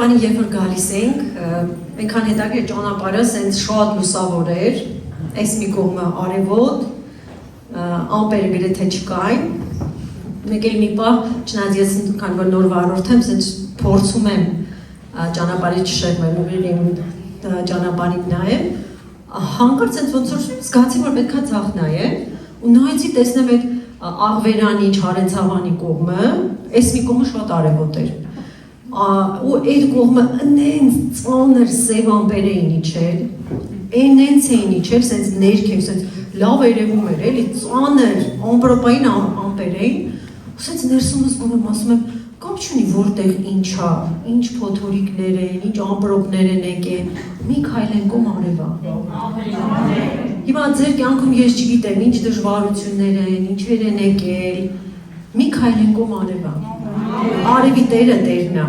Ճանապարհին երբ որ գալիս ենք, այնքան հետաքրքիր ճանապարհը սենց շատ լուսավոր էր, այս մի կողմը արևոտ, ամպերը գրեթե չկային, մեկ էլ մի պահ, չնայած ես քանի որ նոր վարորդ եմ, սենց փորձում եմ ճանապարհի չշեղվել, իմ ճանապարհին նայեմ, հանկարծ սենց ոնց որ զգացի, որ պետքա ձախ նայեմ, ու նայեցի տեսնեմ այդ Աղվերանի, Չարենցավանի կողմը, այս մի կողմը շատ արևոտ էր, ու այդ կողմը նենց ծանր սև ամպեր էին իջել, նենց էին իջել, սենց ներքև, սենց լավ երևում էր, էլի ծանր, ամպրոպային ամպեր էին, ու սենց ներսում զգում եմ, ասում եմ, կապ չունի որտեղ ինչա, ինչ փոթորիկներ են, ինչ ամպրոպներ են եկել, մի քայլենք ում արևա։ Հիմա ձեր կյանքում ես չգիտեմ, ինչ դժվարություններ են, ինչեր են եկել, մի քայլենք ում արևա։ Արևի Տերը Տերն է։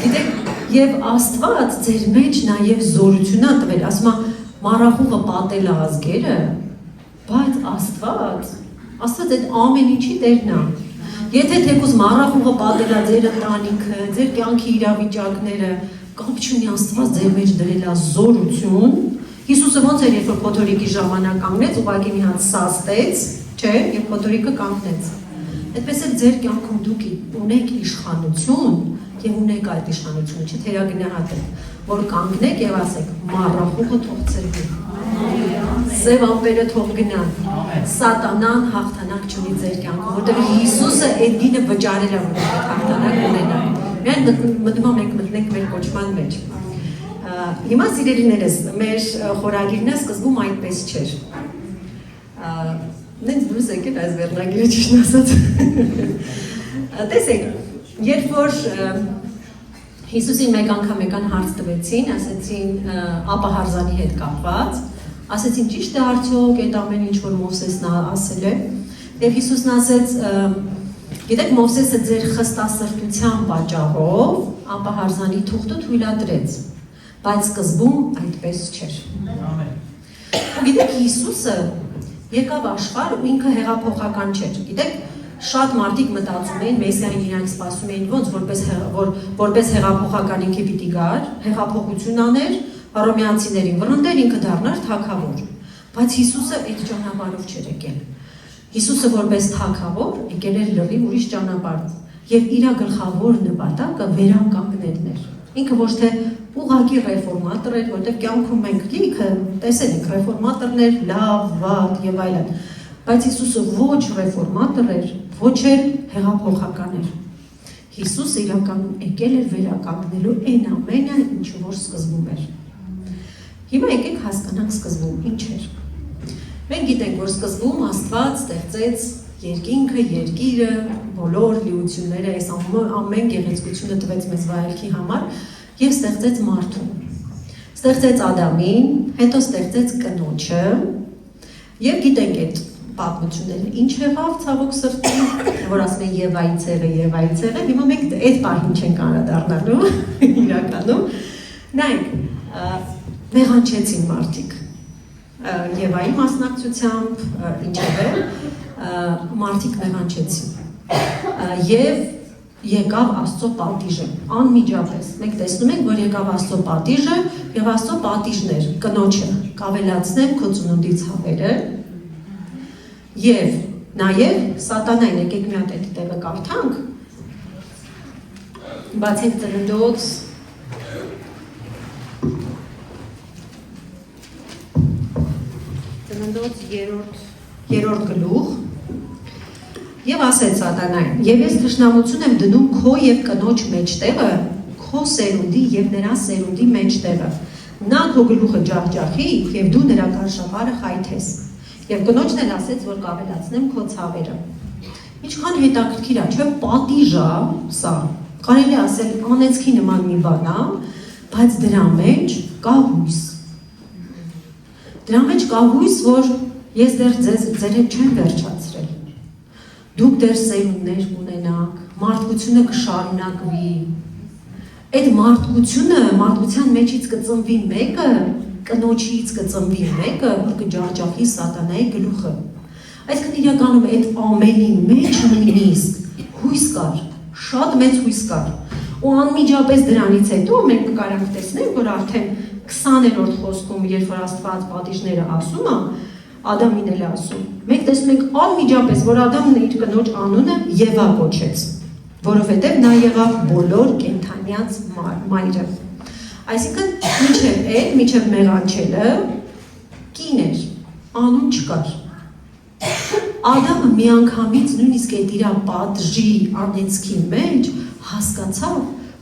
Գիտեք, եւ Աստված ձեր մեջ նաեւ զորություն է տվել, ասում է մառախուղը պատել է ազգերը, բայց Աստված այդ ամեն ինչի Տերն է։ Եթե թեկուզ մառախուղը պատել է ձեր ընտանիքը, ձեր կյանքի իրավիճակները, կապ չունի Աստված ձեր մեջ դրել է զորություն։ Հիսուսը ոնց էր, երբ որ փոթորիկի ժամանակ կանգնեց, ուղղակի մի հատ սաստեց, չէ, եւ փոթորիկը կանգնեց։ Այդպես էլ ձեր կյանքում դուք ունեք իշխանություն եւ ունեք այդ իշխանությունը, չթերագնահատեք, որ կանգնեք եւ ասեք՝ մառախուղը թող ծրվի։ Սև ամպերը թող գնան։ Սատանան հաղթանակ չունի ձեր կյանքում, որտեղ Հիսուսը այդ գինը վճարել է, որ հաղթանակ ունենա։ Միայն մտնում ենք մտնենք մեր կոչման մեջ։ Հիմա սիրելիներս, մեր խորագիրն սկզբում այդպես չէր։ Նենց դուրս եկել այս վերնագիրը ճիշտ ասած։ Տեսեք, երբ որ Հիսուսին մեկ անգամ հարց տվեցին, ասեցին ապահարզանի հետ կապված, ասեցին ճիշտ է արդյոք այդ ամեն ինչ որ Մովսեսն ասել է, եւ Հիսուսն ասեց, գիտեք Մովսեսը ձեր խստասրտության պատճառով ապահարզանի թուղթը թույլատրեց, բայց սկզբում այդպես չէր։ Ու գիտեք Հիսուսը եկավ աշխարհ ու ինքը հեղափոխական չէր, գիտեք շատ մարդիկ մտածում էին, Մեսիային իրանք սպասում էին ոնց որպես հեղափոխական ինքը պիտի գար, հեղափոխություն աներ, հռոմեացիներին վռնդեր, ինքը դառնար թագավոր, բայց Հիսուսը այդ ճանապարհով չէր եկել։ Հիսուսը որպես թագավոր եկել էր լրիվ ուրիշ ճանապարհ, եւ իր գլխավոր նպատակը վերականգնելն էր։ Ինքը ոչ թե ուղղակի ռեֆորմատոր էր, որտեղ կյանքում մենք լիքը տեսել ենք ռեֆորմատորներ, լավ, վատ եւ այլն, բայց Հիսուսը ոչ ռեֆորմատոր էր, ոչ էլ հեղափոխական էր։ Հիսուսը իրականում եկել էր վերականգնելու այն ամենը, ինչ որ սկզբում էր։ Հիմա եկեք հասկանանք սկզբում ինչ էր։ Մենք գիտենք, որ սկզբում Աստված ստեղծեց երկինքը, երկիրը, բոլոր լիությունները, այս ամեն գեղեցկությունը տվեց մեզ վայելքի համար եւ ստեղծեց մարդուն։ Ստեղծեց Ադամին, հետո ստեղծեց կնոջը եւ գիտենք այդ պատմությունները ինչ եղավ ցավոք սրտի, որ ասում են Եվայի ցեղը, հիմա մենք այդ պահին չենք անդրադառնալու իրականում։ Նայեք, մեղանչեցին մարդիկ Եվայի մասնակցությամբ, ինչևէ, մարդիկ մեղանչեցին եւ եկավ Աստծո պատիժը, անմիջապես։ Մենք տեսնում ենք, որ եկավ Աստծո պատիժը եւ Աստծո պատիժն էր կնոջը կավելացնեմ քո ծնունդի ցավերը եւ նաեւ սատանային, եկեք մի հատ այդ տեղը կարդանք, բացենք Ծննդոց 3-րդ գլուխ եւ ասեց սատանային. եւ ես թշնամություն եմ դնում քո եւ կնոջ մեջտեղը, քո սերունդի եւ նրա սերունդի մեջտեղը, նա քո գլուխը ջախջախի եւ դու նրա կարշավարը խայթես, եւ կնոջն էլ ասեց, որ կավելացնեմ քո ցավերը։ Ինչքան հետաքրքիր է, չէ՞, պատիժ է սա, կարելի է ասել անեծքի նման մի բան է, բայց դրա մեջ կա հույս։ Դրա մեջ կա հույս, որ ես դեռ ձեր հետ չեմ վերջացրել։ Դուք դեռ սերունդներ կունենաք, մարդկությունը կշարունակվի։ Այդ մարդկության մեջից կծնվի մեկը, կնոջից կծնվի մեկը, կջախջախի սատանայի գլուխը։ Այսինքն իրականում այդ ամենի մեջ նույնիսկ հույս կար, շատ մեծ հույս կար։ Ու անմիջապես դրանից հետո մենք կարանք տեսնենք, որ արդեն 20-րդ խոսքում, երբ որ Աստված պատիժները ասում է, Ադամին էլ ասում, մենք տեսնում ենք անմիջապես, որ Ադամն իր կնոջ անունը Եվա կոչեց, որովհետև նա եղավ բոլոր կենդանյաց մայրը։ Այսինքն մինչև մեղանչելը կին էր, անուն չկար։ Ադամը միանգամից նույնիսկ այդ իր պատժի անեծքի մեջ հասկացավ,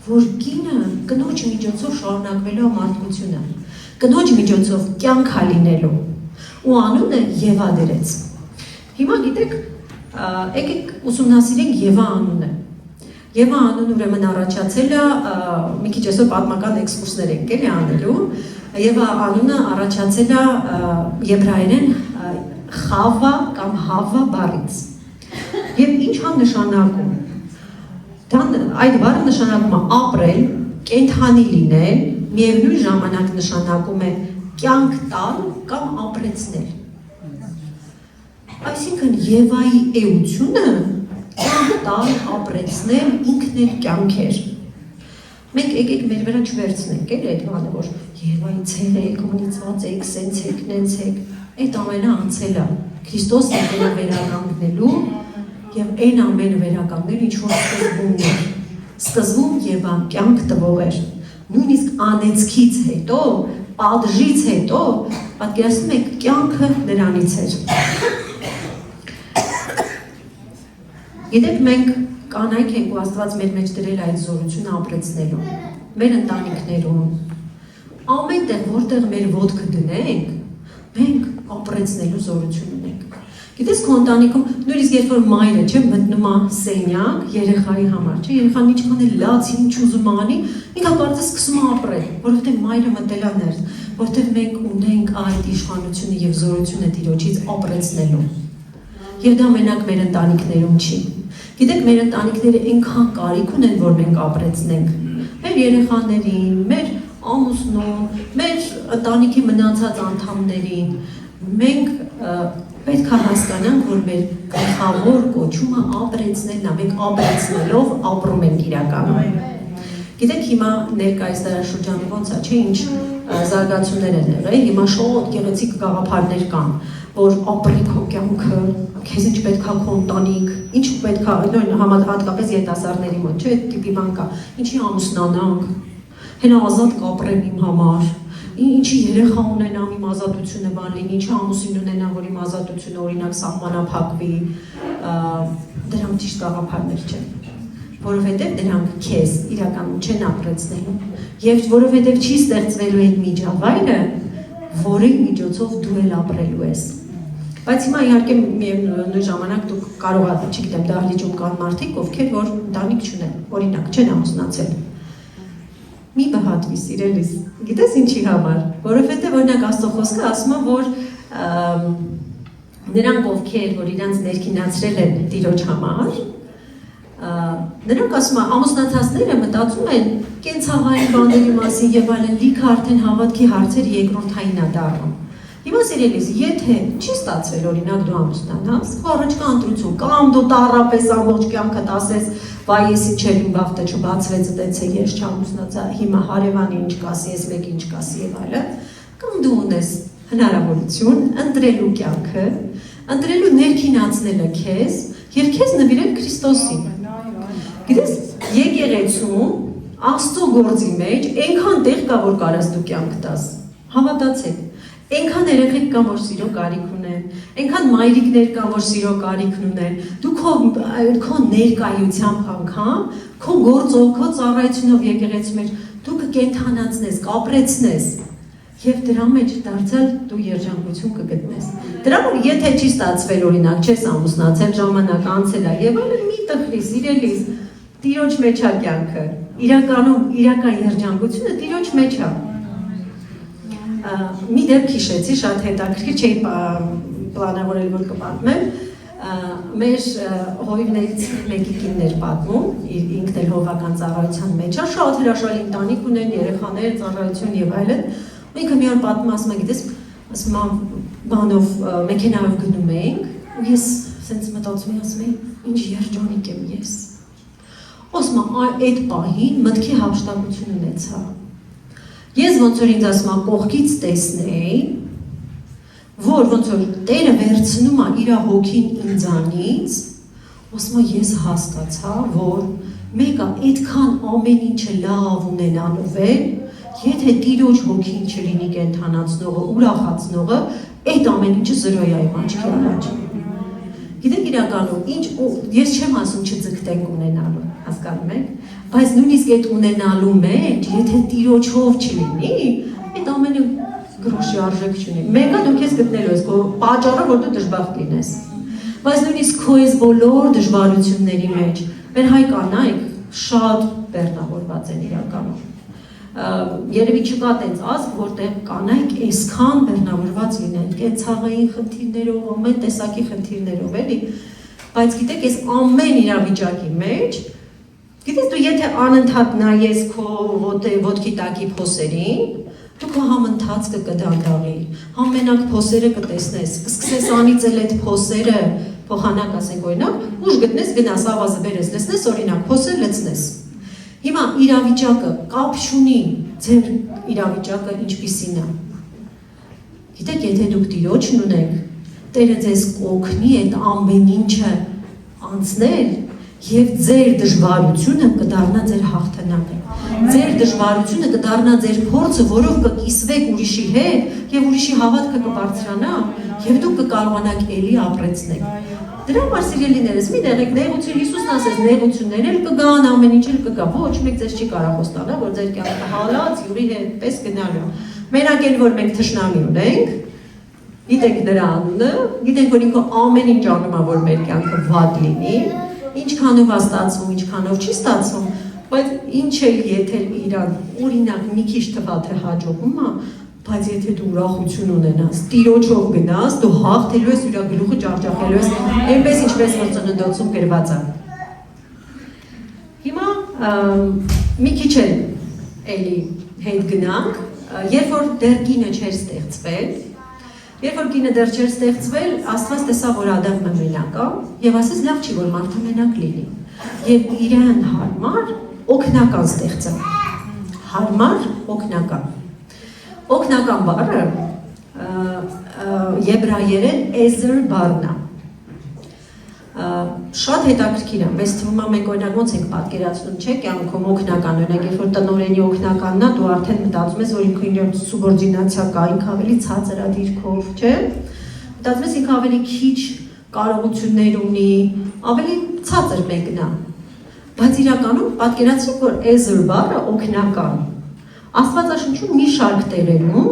որ կինը կնոջ միջոցով շարունակվելու մարդկությունը, կնոջ միջոցով կյանք է լինելու, ու անունը Եվա դրեց։ Հիմա գիտեք, եկեք ուսումնասիրենք Եվա անունը։ Եվա անունը ուրեմն առաջացել է, մի քիչ այսօր պատմական էքսկուրսներ ենք էլի անելու, Եվա անունը առաջացել է եբրայերեն Խավա կամ Հավա բառից։ Եվ ինչ է նշանակում։ Այդ բառը նշանակում է ապրել, կենդանի լինել, միևնույն ժամանակ նշանակում է կյանք տալ կամ ապրեցնել։ Այսինքն Եվայի էությունը կյանք տալ, ապրեցնել, ինքն էլ կյանք էր։ Մենք եկեք մեր վրա չվերցնենք էլ այդ բանը, որ Եվայի ցերեք, ունեցած եք, սենց եք, նենց եք, այդ ամենը անցել է։ Քրիստոսն է դրա վերականգնելու եւ այն ամենը վերականգնել, ինչ որ սկզբում էր։ Սկզբում Եվան կյանք տվող էր։ Նույնիսկ անեծքից հետո, պատժից հետո, պատկերացնում եք, կյանքը նրանից էր։ Գիտեք, մենք կանայք ենք ու Աստված մեր մեջ դրել այդ զորությունը ապրեցնելու, մեր ընտանիքներում, ամեն տեղ, որտեղ մեր ոտքը դնենք, մենք ապրեցնելու զորություն ունենք։ Գիտես, քո ընտանիքում, նույնիսկ երբ որ մայրը չէ, մտնում է սենյակ երեխայի համար, չէ, երեխան ինչքան էլ լաց ինչ ուզում անի, ինքը կարծես սկսում է ապրել, որովհետև մայրը մտել է ներս, որովհետև մենք ունենք այդ իշխանությունը եւ զորությունը Տիրոջից ապրեցնելու։ Եվ դա մենակ մեր ընտանիքներում չի։ Գիտեք, մեր ընտանիքները այնքան կարիք ունեն, որ մենք ապրեցնենք մեր երեխաներին, մեր ամուսնուն, մեր ընտանիքի մնացած անդամներին։ Մենք պետք է հասկանանք, որ մեր գլխավոր կոչումը ապրեցնելն է, մենք ապրեցնելով ապրում ենք իրականում։ Գիտեք, հիմա ներկայիս դարաշրջանը ոնց է, չէ, ինչ զարգացումներ են եղել, հիմա շատ գեղեցիկ գաղափարներ կան, որ ապրի քո կյանքը, քեզ ինչ պետք է քո ընտանիք, ինչ պետք է, հատկապես երիտասարդների մոտ, չէ, այդ տիպի բան կա, ինչի ամուսնանանք, հենա ազատ կապրեմ իմ համար, ինչի երեխա ունենամ, իմ ազատությունը բան լինի, ինչի ամուսին ունենամ, որ իմ ազատությունը օրինակ սահմանափակվի, դրանք ճիշտ գաղափարներ չեն, որովհետև դրանք քեզ իրականում չեն ապրեցնելու, եւ որովհետև չի ստեղծվելու այդ միջավայրը, որի միջոցով դու էլ ապրելու ես։ Բայց հիմա իհարկե նույն ժամանակ դուք կարող եք, չգիտեմ, դահլիճում կան մարդիկ, ովքեր որ ընտանիք չունեն, օրինակ չեն ամուսնացել։ Մի բհատվի սիրելիս, գիտես ինչի համար, որովհետև օրինակ Աստծո խոսքը ասում է, որ նրանք ովքեր որ իրանց ներքինացրել են Տիրոջ համար, նրանք ասում են ամուսնացածները մտածում են կենցաղային բաների մասին եւ այլն, լիքը արդեն հավատքի հարցեր երկրորդային է դառնում։ Հիմա սիրելիս, եթե չի ստացվել օրինակ դու ամուսնանաս, քո առաջկա ընտրություն կամ դու տառապես ամբողջ կյանքդ ասես, վայ ես ինչ էլ իմ բախտը չբացվեց, այդպես է ես չամուսնացա, հիմա հարևանը ինչ կասի, ես մեկ ինչ կասի եւ այլն, կամ դու ունես հնարավորություն ընտրելու կյանքը, ընտրելու ներքինացնելը քեզ եւ քեզ նվիրել Քրիստոսին։ Գիտես, եկեղեցում Աստծո գործի մեջ այնքան տեղ կա, որ կարաս դու կյանք տաս։ Հավատացեք, այնքան երեխեք կան, որ սիրո կարիք ունեն, այնքան մայրիկներ կան, որ սիրո կարիք ունեն։ Դու քո ներկայությամբ անգամ, քո գործով, քո ծառայությունով եկեղեցու մեջ դու կկենդանացնես, կապրեցնես եւ դրա մեջ դարձյալ դու երջանկություն կգտնես։ Դրա որ եթե չի ստացվել օրինակ, չես ամուսնացել, ժամանակ անցել է եւ այլն, մի տխրի, սիրելիս, Տիրոջ մեջ է կյանքը։ Իրականում իրական երջանկությունը Տիրոջ մեջ է։ Մի դեպք հիշեցի, շատ հետաքրքիր, չէի պլանավորել, որ կպատմեմ։ Մեր հովիվներից մեկի կինն էր պատմում, ինքն էլ հովական ծառայության մեջ է, շատ հրաշալի ընտանիք ունեն, երեխաներ, ծառայություն եւ այլն։ Ինքը մի օր պատմում, ասում է, գիտես, ասում է, բանով մեքենայով գնում էինք, ու ես սենց մտածում եմ, ասում եմ, ինչ երջանիկ եմ ես։ Ասում այդ պահին մտքի հափշտակություն ունեցա։ Ես ոնց որ ինձ ասում եմ կողքից տեսնեի, որ ոնց որ Տերը վերցնում է իր հոգին ինձանից, ասում եմ ես հասկացա, որ մեկը այդքան ամեն ինչը լավ ունենալով է, եթե Տիրոջ հոգին չլինի կենթանացնողը, ուրախացնողը, այդ ամեն ինչը զրոյ է իմ աչքի առաջ։ Գիտեք իրականում, ես չեմ ասում չձգտենք ունենալու, հասկանում եք, բայց նույնիսկ այդ ունենալու մեջ, եթե Տիրոջով չլինի, այդ ամենը գրոշի արժեք չունի։ Մեկը դու քեզ գտնելու ես քո պատճառը, որ դու դժբախտ լինես։ Բայց նույնիսկ քո այս բոլոր դժվարությունների մեջ մեր հայ կանայք շատ բեռնավորված են իրականում։ Երևի չկա տենց ազգ, որտեղ կանայք այսքան բեռնավորված լինեն կենցաղային խնդիրներով, ամեն տեսակի խնդիրներով, էլի, բայց գիտեք, այս ամեն իրավիճակի մեջ, գիտես դու եթե անընդհատ նայես քո ոտքի տակի փոսերին, դու քո համընթացքը կդանդաղի, համենակ փոսերը կտեսնես, կսկսես անիծել այդ փոսերը, փոխանակ ասենք օրինակ, ուժ գտնես գնաս ավազը բերես, լցնես օրինակ, փոսը լցնես։ Հիմա իրավիճակը կապ չունի, ձեր իրավիճակը ինչպիսին է։ Գիտեք, եթե դուք Տիրոջն ունեք, Տերը ձեզ կօգնի այդ ամեն ինչը անցնել եւ ձեր դժվարությունը կդառնա ձեր հաղթանակը։ Ձեր դժվարությունը կդառնա ձեր փորձը, որով կկիսվեք ուրիշի հետ եւ ուրիշի հավատքը կբարձրանա եւ դուք կկարողանաք էլի ապրեցնել։ Դրա համար սիրելիներս, մի դեղեք նեղություն, Հիսուսն ասեց նեղություններ էլ կգան, ամեն ինչ էլ կգա, ոչ մեկ ձեզ չի կարող խոստանալ, որ ձեր կյանքը հալած, յուրի հետ պես գնալու։ Մենակ էլ որ մենք թշնամի ունենք, գիտենք նրա անունը, գիտենք որ ինքը ամեն ինչ անում է, որ մեր կյանքը վատ լինի, ինչքանով է ստացվում, ինչքանով չի ստացվում, բայց ինչ էլ եթե իրան օրինակ մի քիչ թվա թե հաջողում է, բայց եթե դու ուրախություն ունենաս, Տիրոջով գնաս, դու հաղթելու ես, իր գլուխը ջախջախելու ես, այնպես ինչպես որ ծննդոցում գրված է։ Հիմա մի քիչ էլի հետ գնանք, երբ որ դեռ կինը չէր ստեղծվել, երբ որ կինը դեռ չէր ստեղծվել, Աստված տեսավ, որ Ադամը մենակ է, եւ ասեց լավ չի, որ մարդը մենակ լինի։ Եվ իրեն հարմար օգնական ստեղծա։ Հարմար օգնական։ Օգնական բառը եբրայերեն էզր բառն է։ Շատ հետաքրքիր է, մեզ թվում է մենք օրինակ ոնց ենք պատկերացնում, չէ՞, կյանքում օգնական, օրինակ երբ որ տնօրենի օգնականն է, դու արդեն մտածում ես, որ ինքը իր սուբորդինացիա կա, ինքը ավելի ցածր է դիրքով, չէ՞։ Մտածում ես ինքը ավելի քիչ կարողություններ ունի, ավելի ցածր մեկն է։ Բայց իրականում պատկերացրեք, որ էզր բառը օգնական։ Աստվածաշնչում մի շարք տերերում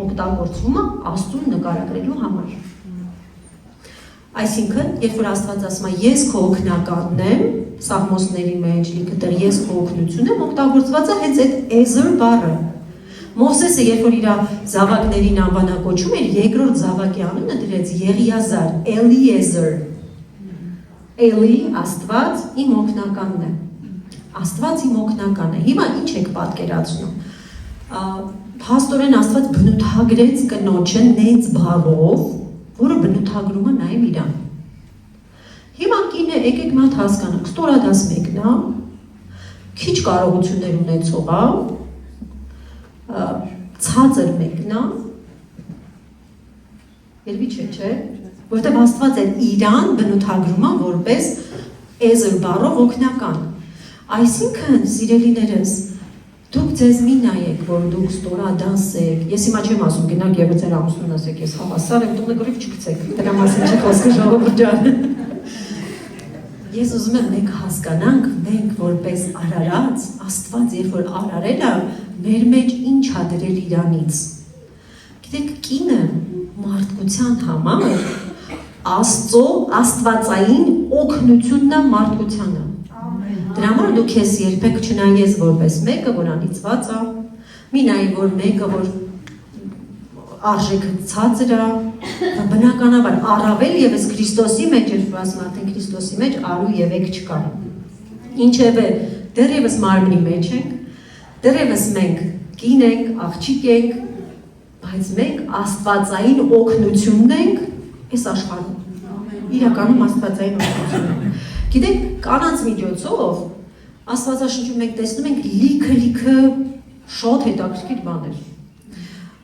օգտագործվում է Աստծուն նկարագրելու համար։ Այսինքն, երբ որ Աստված ասում է ես քո օգնականն եմ, Սաղմոսների մեջ լիքը տեղ ես քո օգնություն եմ, օգտագործված է հենց այդ էզր բառը։ Մովսեսը երբ որ իր զավակներին անվանակոչում էր, երկրորդ զավակի անունը դրեց Եղիազար, Էլիեզեր։ Էլի, Աստված իմ օգնականն է։ Աստված իմ օգնականն է։ Հիմա ինչ եք պատկերացնում։ Փաստորեն Աստված բնութագրեց կնոջը նենց բառով, որը բնութագրում է նաև իրան։ Հիմա կինը եկեք մատ հասկանանք, ստորադաս մեկն է, քիչ կարողություններ ունեցող է, ցածր մեկն է, երբի չէ, որտեղ Աստված է իրան բնութագրում է որպես էզր բառով օգնական։ Այսինքն, սիրելիներս, դուք ձեզ մի նայեք, որ դուք ստորադաս եք, ես հիմա չեմ ասում գնանք եւ ձեր ամուսնուն ասեք, ես հավասար եմ, տունը գրիվ չգցեք, դրա մասին չի խոսքը ժողովուրդ ջան։ Ես ուզում եմ մենք հասկանանք, մենք որպես արարած, Աստված երբ որ արարել է, մեր մեջ ինչ ա դրել իրանից։ Գիտեք, կինը մարդկության համար Աստծո աստվածային օգնությունն է մարդկությանը։ Դրա համար դու քեզ երբեք չնայես որպես մեկը, որ անիծված է, մի նայ որ մեկը, որ արժեքը ցածր է, բնականաբար առավել եւս Քրիստոսի մեջ, երբ ասում արդեն Քրիստոսի մեջ արու եւ եք չկա։ Ինչևէ, դեռևս մարմնի մեջ ենք, դեռևս մենք կին ենք, աղջիկ ենք, բայց մենք աստվածային օգնությունն ենք այս աշխարհում։ Իրականում աստվածային օգնություն ենք։ Գիտեք, կանանց միջոցով Աստվածաշնչում մենք տեսնում ենք լիքը շատ հետաքրքիր բաներ։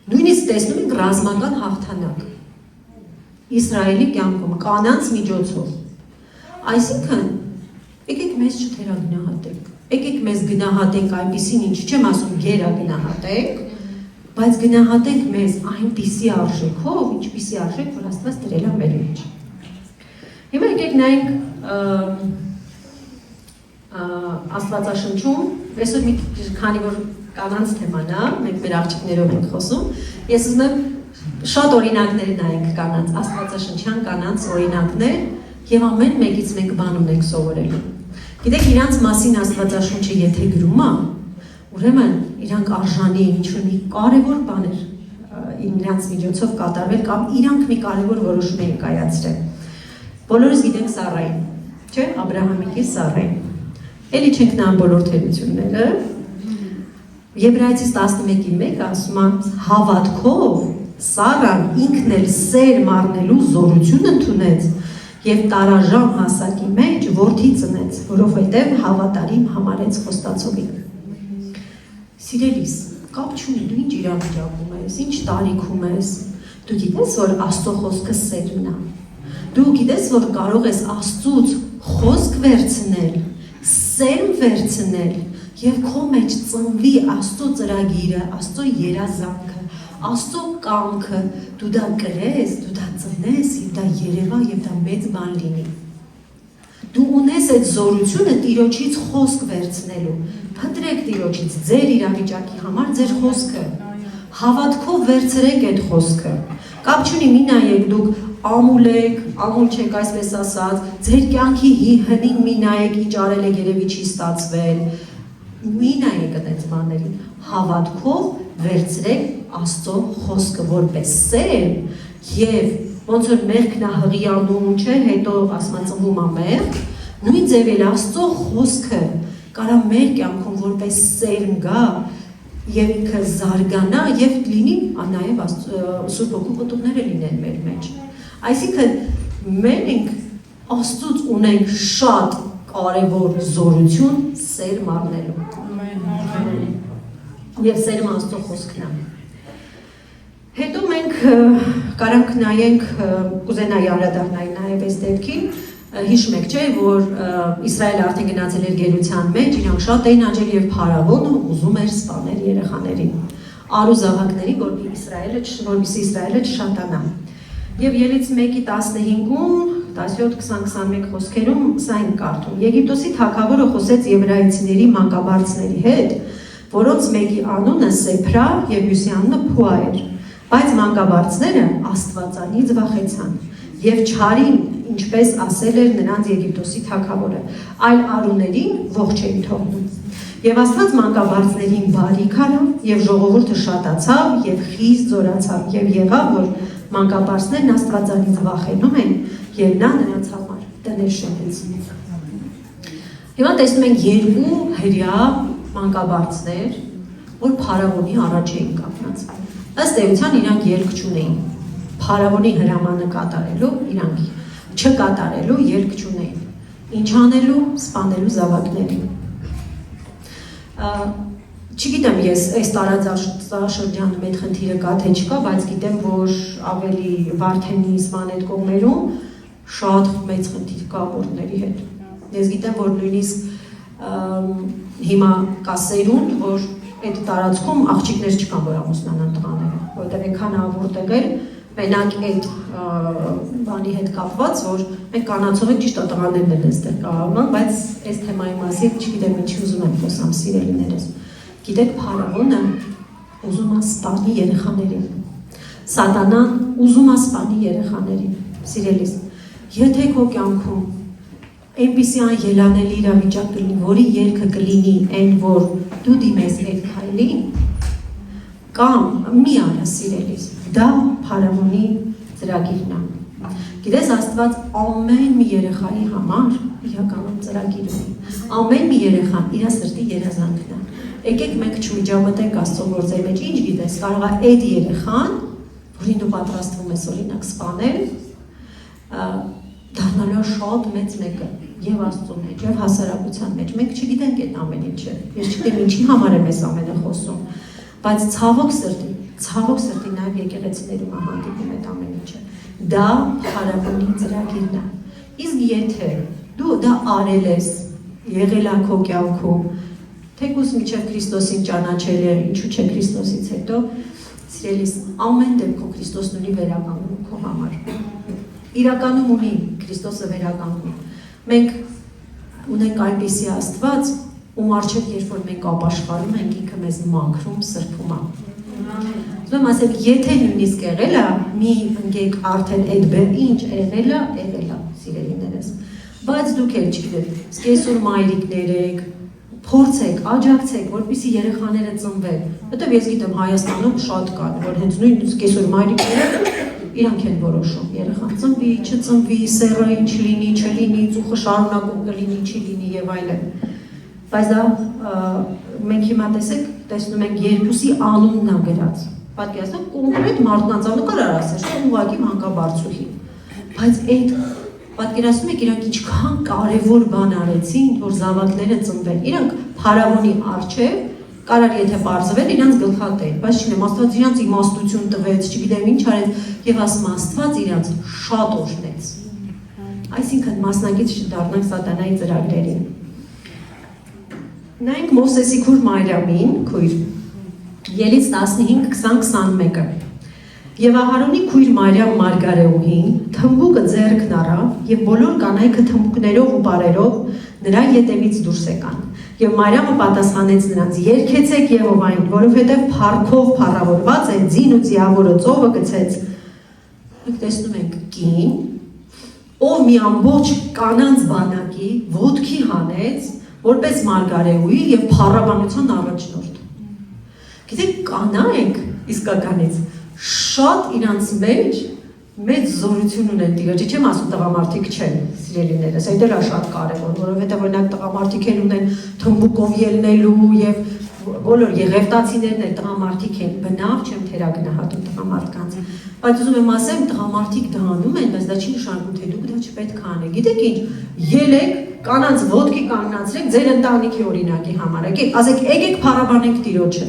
Նույնիսկ տեսնում ենք ռազմական հաղթանակ Իսրայելի կյանքում կանանց միջոցով։ Այսինքն, եկեք մեզ չթերագնահատենք, եկեք մեզ գնահատենք այնպիսին, ինչ չեմ ասում գերագնահատենք, բայց գնահատենք մեզ այնպիսի արժեքով, ինչպիսի արժեք, որ Աստված դրել է մեր մեջ։ Հիմա եկեք նայենք Աստվածաշնչում, այսօր մի քանի որ կանանց թեման է, մենք մեր աղջիկներով ենք խոսում, ես ուզում եմ շատ օրինակներ նայենք կանանց, Աստվածաշնչյան կանանց օրինակներ եւ ամեն մեկից մենք բան ունենք սովորելու։ Գիտեք, իրանց մասին Աստվածաշունչը եթե գրում է, ուրեմն իրանք արժանի են ինչ-որ մի կարևոր բաներ իրանց միջոցով կատարվել կամ իրանք մի կարևոր որոշում են կայացրել։ Բոլորս գիտենք Սառային, չէ՞, Աբրահամի կին Սառային։ Էլի չենք նայում բոլոր թերությունները։ Եբրայեցիս 11:1 ասում է հավատքով Սառան ինքն էլ սեր մառնելու զորություն ընդունեց եւ տարաժամ հասակի մեջ որդի ծնեց, որովհետեւ հավատարիմ համարեց խոստացողին։ Սիրելիս, կապ չունի դու ինչ իրավիճակում ես, ինչ տարիքում ես, դու գիտես որ Աստծո խոսքը սերն է։ Դու գիտես որ կարող ես Աստծուց խոսք վերցնել, սերմ վերցնել եւ քո մեջ ծնվի Աստծո ծրագիրը, Աստծո երազանքը, Աստծո կամքը, դու դա կրես, դու դա ծնես եւ դա երևա եւ դա մեծ բան լինի։ Դու ունես այդ զորությունը Տիրոջից խոսք վերցնելու։ Փնտրեք Տիրոջից ձեր իրավիճակի համար ձեր խոսքը։ Հավատքով վերցրեք այդ խոսքը։ Կապ չունի մի նայեք դուք ամուլ չեք այսպես ասած, ձեր կյանքի հնին մի նայեք ինչ արել եք երևի չի ստացվել։ Մի նայեք այդ բաներին, հավատքով վերցրեք Աստծո խոսքը որպես սեր եւ ոնց որ մեղքն է հղիանում, չէ, հետո ասում ծնվում է մեղք, նույն ձևել Աստծո խոսքը կարա մեր կյանքում որպես սերմ գա եւ ինքը զարգանա եւ լինի նաեւ Սուրբ Հոգու պտուղները լինեն մեր մեջ։ Այսինքն մենք Աստծուց ունենք շատ կարևոր զորություն սեր մառնելու։ Եվ սերմը Աստծո խոսքն է։ Հետո մենք կարանք նայենք, կուզենայի անդրադառնալ նաև այս դեպքին, հիշում եք, չէ, որ Իսրայելը արդեն գնացել էր գերության մեջ, իրանք շատ էին աճել եւ փարավոնը ուզում էր սպանել երեխաներին, արուզավակների, որպեսզի Իսրայելը չշատանա։ Եվ Ելից 1:15-ում, 17-20-21 խոսքերում սա ենք կարդում։ Եգիպտոսի թագավորը խոսեց եբրայեցիների մանկաբարձների հետ, որոնց մեկի անունը Սեփրա եւ մյուսի անունը Փուա էր։ Բայց մանկաբարձները Աստվածանից վախեցան եւ չարին, ինչպես ասել էր նրանց Եգիպտոսի թագավորը, այլ արուներին ողջ էին թողնում։ Եվ Աստված մանկաբարձներին բարիք արավ եւ ժողովուրդը շատացավ եւ խիստ զորացավ եւ եղավ որ մանկաբարձներն Աստվածանից վախենում են եւ նա նրանց համար տներ շենեց։ Հիմա տեսնում ենք երկու հրյա մանկաբարձներ, որ փարավոնի առաջ էին կանգնած։ Ըստ էության իրանք ելք չունեին։ Փարավոնի հրամանը կատարելու իրանք չկատարելու ելք չունեին։ Ինչ անելու, սպանելու զավակներին։ Չգիտեմ ես այս տարածաշրջանում այդ խնդիրը կա թե չկա, բայց գիտեմ, որ ավելի Վարդենի Իսպան այդ կողմերում շատ մեծ խնդիր կա աբորտների հետ։ Ես գիտեմ, որ նույնիսկ հիմա կա սերունդ, որ այդ տարածքում աղջիկներ չկան, որ ամուսնանան տղաները, որտեղ այնքան աբորտ եղել, մենակ այդ բանի հետ կապված, որ մենք կանացով ենք ճիշտ տղաներն են այստեղ կարողանում, բայց այս թեմայի մասին չգիտեմ ինչի ուզում եմ խոսամ սիրելիներս։ Գիտեք, փարավոնը ուզում է սպանի երեխաներին։ Սատանան ուզում է սպանի երեխաներին։ Սիրելիս, եթե քո կյանքում այնպիսի ելանելի իրավիճակ կլինի, որի ելքը կլինի այն, որ դու դիմես այդ քայլին, կամ մի արա սիրելիս, դա փարավոնի ծրագիրն է։ Գիտես, Աստված ամեն մի երեխայի համար իրականում ծրագիր ունի։ Ամեն մի երեխան իր սրտի երազանքն է։ Եկեք մենք չմիջամտենք Աստծո գործերի մեջ, ինչ գիտես, կարող է այդ երեխան, որին դու պատրաստվում ես օրինակ սպանել, դառնալու շատ մեծ մեկը, եւ Աստծո մեջ, եւ հասարակության մեջ։ Մենք չգիտենք այդ ամեն ինչը։ Ես չգիտեմ ինչի համար եմ այս ամենը խոսում, բայց ցավոք սրտի նաեւ եկեղեցիներում հանդիպում այդ ամեն ինչը։ Դա փառաբանի ծրագիրն է։ Իսկ եթե դու դա արել ես, եղել ա քո կյանքում, թեկուզ միջև Քրիստոսին ճանաչել է, ինչու՞ չէ Քրիստոսից հետո, սիրելիս, ամեն դեպքում Քրիստոսն ունի վերականգնում քո համար։ Իրականում ունի Քրիստոսը վերականգնում։ Մենք ունենք այնպիսի Աստված, ում առջև երբ որ մենք ապաշխարում ենք, ինքը մեզ մաքրում, սրբում է։ Ուզում եմ ասել, եթե նույնիսկ եղել է, մի ընկեք արդեն այդ բեր ինչ եղել է, սիրելիներս։ Բայց դուք էլ չգիտեք, սկեսուր մայրիկներ եք, փորձեք, աջակցեք, որպեսզի երեխաները ծնվեն։ Հետո ես գիտեմ Հայաստանում շատ կան, որ հենց նույն սկեսուր մայրիկները իրանք են որոշում երեխան ծնվի, չծնվի, սեռը ինչ լինի, չլինի, ծուխը շարունակում կլինի, չի լինի եւ այլն։ Բայց դա մենք հիմա տեսնում ենք երկուսի անունն է գրած։ Պատկերացնեք կոնկրետ մարդկանց անունը ասել, չէ՞ ուղղակի մանկաբարձուհի։ Բայց այդ պատկերացնում եք իրանք ինչքան կարևոր բան արեցին, որ զավակները ծնվեն։ Իրանք փարավոնի առջև կարար եթե բարձվել իրանք գլխատեր, բայց չնեմ Աստված իրանք իմաստություն տվեց, չգիտեմ ինչ արեց եւ ասում Աստված իրանք շատ օրհնեց։ Այսինքն մասնակից չդառնանք սատանայի ծրագրերին։ Նայենք Մովսեսի քույր Մարիամին, քույր Ելից 15:20-21-ը։ Եվ Ահարոնի քույր Մարիամ Մարգարեուհին թմբուկը ձեռքն առավ եւ բոլոր կանայքը թմբուկներով ու բարերով նրա ետևից դուրս եկան։ Եվ Մարիամը պատասխանեց նրանց. «Երգեցեք Եհովային, որովհետև փառքով փառավորված է, ձին ու ձիավորը ծովը գցեց»։ Մենք տեսնում ենք կին, ով մի ամբողջ կանանց բանակի ոտքի հանեց, որպես Մարգարեուհի եւ փառաբանության առաջնորդ։ Գիտեք, կանայք իսկականից շատ իրանց մեջ մեծ զորություն ունեն տիրոջը, չեմ ասում տղամարդիկ չեն, սիրելիներս, այդ էլ է շատ կարևոր, որովհետև օրինակ տղամարդիկ էլ ունեն թմբուկով ելնելու եւ բոլոր եղևտացիներն էլ տղամարդիկ են, բնավ չեմ թերագնահատում տղամարդկանց, բայց ուզում եմ ասեմ, տղամարդիկ դա անում են, բայց դա չի նշանակում, թե դուք դա չպետք է անեք, գիտեք ինչ, ելեք, կանանց ոտքի կանգնացրեք ձեր ընտանիքի օրինակի համար, ասեք եկեք փառաբանենք տիրոջը։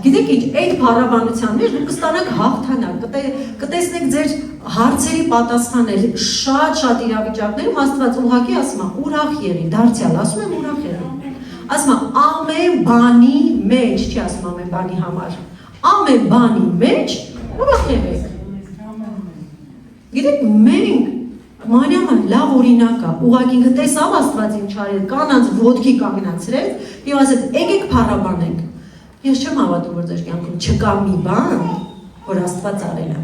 Գիտեք ինչ, այդ փառաբանության մեջ դուք կստանաք հաղթանակ, կտեսնեք ձեր հարցերի պատասխաներ, շատ իրավիճակներում Աստված ուղղակի ասում է, ուրախ եղի, դարձյալ ասում եմ ուրախ եղի։ Ասում է ամեն բանի մեջ, չի ասում ամեն բանի համար, ամեն բանի մեջ ուրախ եղեք։ Գիտեք, մենք Մարիամը լավ օրինակ է, ուղղակի ինքը տեսավ Աստված ինչ արել, կանանց ոտքի կանգնացրեց եւ ասեց եկեք փառաբանենք։ Ես չեմ հավատում, որ ձեր կյանքում չկա մի բան, որ Աստված արել է։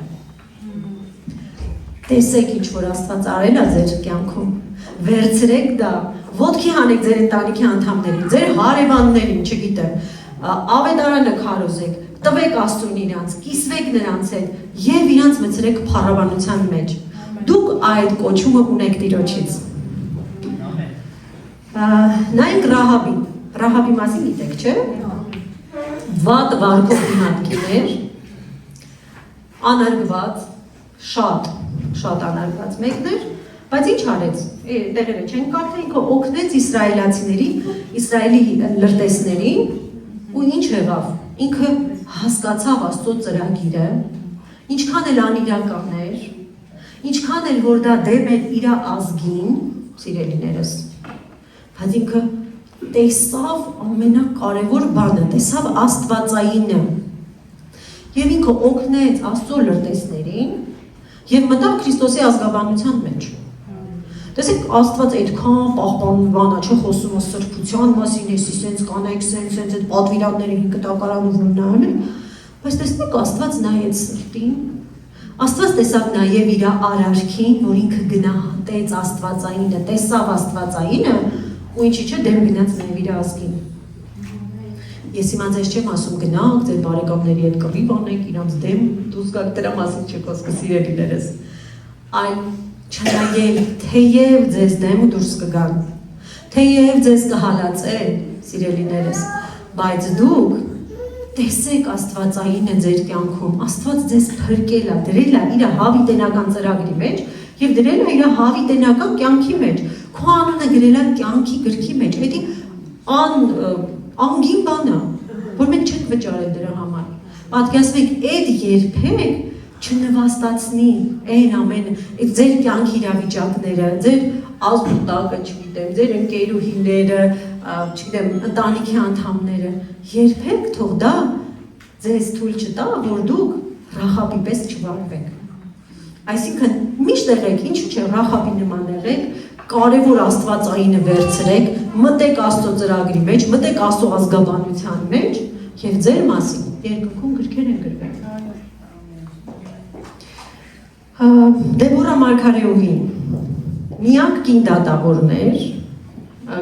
Տեսեք ինչ որ Աստված արել է ձեր կյանքում։ Վերցրեք դա, ոտքի հանեք ձեր ընտանիքի անդամներին, ձեր հարևաններին, չգիտեմ, ավետարանը քարոզեք, տվեք Աստծուն իրանց, կիսվեք նրանց հետ եւ իրանց մցրեք փառաբանության մեջ։ Դուք այդ կոչումը ունեք Տիրոջից։ Նայենք Ռահաբին։ Ռահաբի մասին գիտեք, չէ՞։ Վատ վարկով դիմատքիներ, անարգված, շատ անարգված մեկներ, բայց ինչ արեց, տեղերը չեն կարդա, ինքը օգնեց իսրայելացիների, Իսրայելի լրտեսներին ու ինչ եղավ, ինքը հասկացավ Աստծո ծրագիրը, ինչքան էլ անիրական էր, ինչքան էլ որ դա դեմ էր իր ազգին, սիրելիներս, բայց ինքը տեսավ ամենակարևոր բանը, տեսավ Աստվածայինը եւ ինքը օգնեց Աստծո լրտեսներին եւ մտավ Քրիստոսի ազգաբանության մեջ։ Տեսեք, Աստված այդքան պահպանում բան է, չէ՞ խոսում սրբության մասին, սենց կանայք, սենց այդ պատվիրանները 5 տակարանով նայում են, բայց տեսնեք Աստված նայեց սրտին, Աստված տեսավ նաեւ իր արարքին, որ ինքը գնահատեց Աստվածայինը, տեսավ Աստվածայինը ու ինչի՞ չէ դեմ գնաց նաև իր ազգին։ Ես հիմա ձեզ չեմ ասում գնանք, ձեր բարեկամների հետ կռիվ անեք, իրանց դեմ դուրս գաք, դրա մասին չի խոսքը սիրելիներս։ Այլ չնայել, թեև ձեզ դեմ դուրս կգան, թեև ձեզ կհալածեն, սիրելիներս, բայց դուք տեսեք Աստվածայինը ձեր կյանքում, Աստված ձեզ փրկել է, դրել է իր հավիտենական ծրագրի մեջ Եվ դրել է իր հավիտենական կյանքի մեջ, քո անունը գրել է կյանքի գրքի մեջ, էդի անգին բան է, որ մենք չենք վճարել դրա համար։ Պատկերացնեք, այդ երբեք չնվաստացնի այն ամենը, ձեր կյանքի իրավիճակները, ձեր ազգուտակը, չգիտեմ, ձեր ընկերուհիները, չգիտեմ, ընտանիքի անդամները, երբեք թող դա ձեզ թույլ չտա, որ դուք Ռախաբի պես չվարվեք։ Այսինքն միշտ եղեք, ինչու՞ չէ Ռախաբի նման եղեք, կարևոր աստվածայինը վերցրեք, մտեք Աստծո ծրագրի մեջ, մտեք Աստծո ազգաբանության մեջ եւ ձեր մասին երկնքում գրքեր են գրվել։ Դեբորա մարգարեուհին միակ կին դատավորն էր,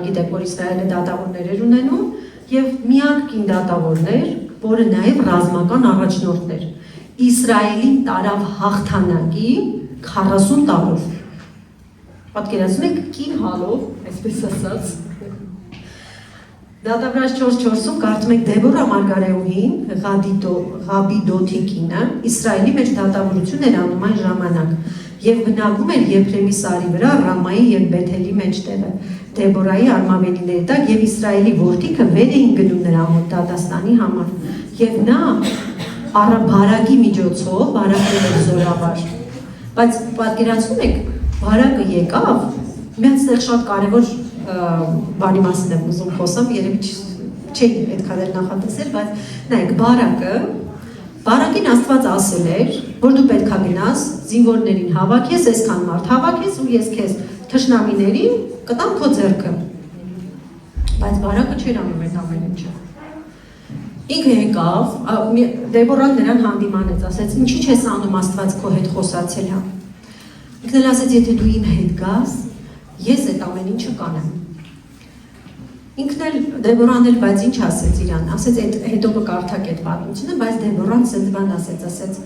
գիտեք, որ Իսրայելը դատավորներ էր ունենում, եւ միակ կին դատավորն էր, որը նաեւ ռազմական առաջնորդն էր։ Իսրայելին տարավ հաղթանակի 40 տարով։ Պատկերացնեք, կին հալով, այսպես ասած, Դատավորաց 4:4-ում կարդում ենք Դեբորա մարգարեուհին, Ղաբիդոթի կինը, Իսրայելի մեջ դատավորություն էր անում այն ժամանակ եւ բնակվում էր Եփրեմի սարի վրա, Ռամայի եւ Բեթելի մեջտեղը։ Դեբորայի արմավենիների տակ եւ Իսրայելի որդիքը վեր էին գնում նրա մոտ դատաստանի համար։ Եվ նա Բարակի միջոցով Բարակն էր զորավար։ Բայց պատկերացնում եք, Բարակը եկավ, միացնել շատ կարևոր բանի մասին եմ ուզում խոսամ, երևի չէի այդքան էլ նախատեսել, բայց նայեք, Բարակին Աստված ասել էր, որ դու պետք է գնաս զինվորներին հավաքես, այսքան մարդ հավաքես ու ես քեզ թշնամիներին կտամ քո ձեռքը։ Բայց Բարակը չէր անում այդ ամեն ինչը։ Ինքը եկավ, Դեբորան նրան հանդիմանեց, ասեց, ինչի՞ չես անում Աստված քո հետ խոսացել հա։ Ինքն էլ ասեց, եթե դու իմ հետ գաս, ես այդ ամեն ինչը կանեմ։ Ինքն էլ Դեբորան էլ բայց ինչ ասեց իրան, ասեց հետո կկարդակ այդ պատմությունը, բայց Դեբորան սենց բան ասեց,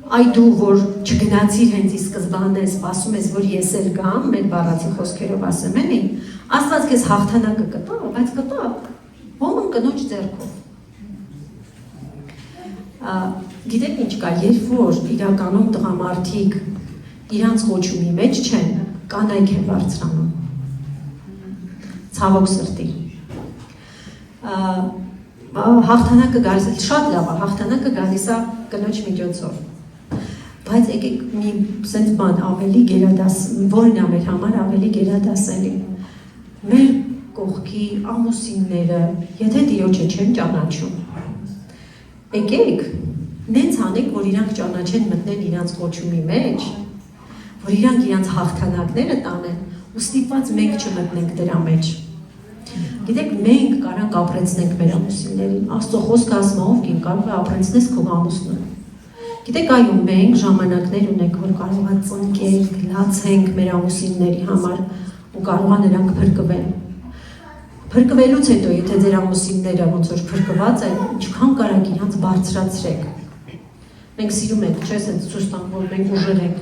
այ դու որ չգնացիր հենց ի սկզբանե, սպասում ես, որ ես էլ գամ, մեր բառացի խոսքերով ասեմ էլի, Աստված քեզ հաղթանակը կտա, բայց կտա ողն կնոջ ձեռքով։ Գիտեք ինչ կա, երբ որ իրականում տղամարդիկ իրանց կոչումի մեջ չեն, կանայք են բարձրանում։ Ցավոք սրտի։ Հաղթանակը գալիս է, շատ լավ է, հաղթանակը գալիս է կնոջ միջոցով։ Բայց եկեք մի սենց բան ավելի գերադաս, որն է մեր համար ավելի գերադասելի։ Մեր կողքի ամուսինները, եթե Տիրոջը չեն ճանաչում, եկեք, նենց անեք, որ իրանք ճանաչեն մտնեն իրանց կոչումի մեջ, որ իրանք իրանց հաղթանակները տանեն, ու ստիպված մենք չմտնենք դրա մեջ։ Գիտեք, մենք կարանք ապրեցնենք մեր ամուսիններին, Աստծո խոսքը ասում է, ով կին կարող է ապրեցնես քո ամուսնուն։ Գիտեք, այո, մենք ժամանակներ ունենք, որ կարող է ծնկել, լացենք մեր ամուսինների համար ու կարող է նրանք փրկվել։ Փրկվելուց հետո, եթե ձեր ամուսինները ոնց որ փրկված են, ինչքան կարաք իրանց բարձրացրեք։ Մենք սիրում ենք, չէ՞, ասենց ցույց տանք, որ մենք ուժեր ենք,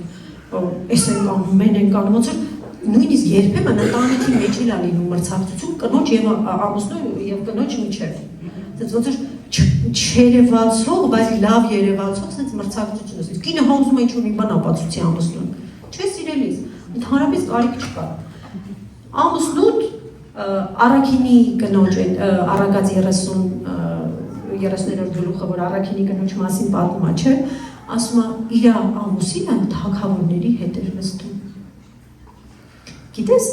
էս ենք անում, մեն ենք անում, ոնց որ նույնիսկ երբեմն ընտանիքի մեջ էլ լինում մրցակցություն կնոջ եւ ամուսնու եւ կնոջ միջեւ։ Դից ոնց որ չերևացող, բայց լավ երևացող sense մրցակցություն է։ Կինը հոզում է ինչ-որ մի բան ապացուցի ամուսնուն։ Չէ՞ սիրելիս, ընդհանրապես կարիք չկա։ Ամուսնուդ Արաքինի կնոջ այդ Արաքած 30-րդ գլուխը, որ Արաքինի կնոջ մասին պատմում է, չէ՞, ասում է իր ամուսինը թագավորների հետ էր նստում։ Գիտես,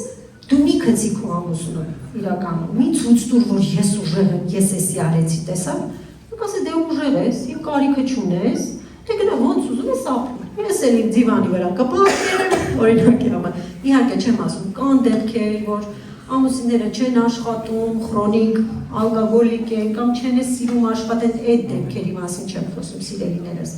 դու մի քցի քո ամուսնուն իրականում, մի ցույց տուր, որ ես ուժեղ եմ, ես էսի արեցի, տեսա՞ր։ Դու կասես, դե ուժեղ ես, եւ կարիքը չունես, դե գնա ոնց ուզում ես ապրի։ Ես էլ իմ դիվանի վրա կպատկերեմ, օրինակի համար։ Իհարկե չեմ ասում, կան դեպքեր, որ ամուսինները չեն աշխատում, քրոնիկ ալկոգոլիկ են կամ չեն սիրում աշխատել, այդ դեպքերի մասին չեմ խոսում, սիրելիներս։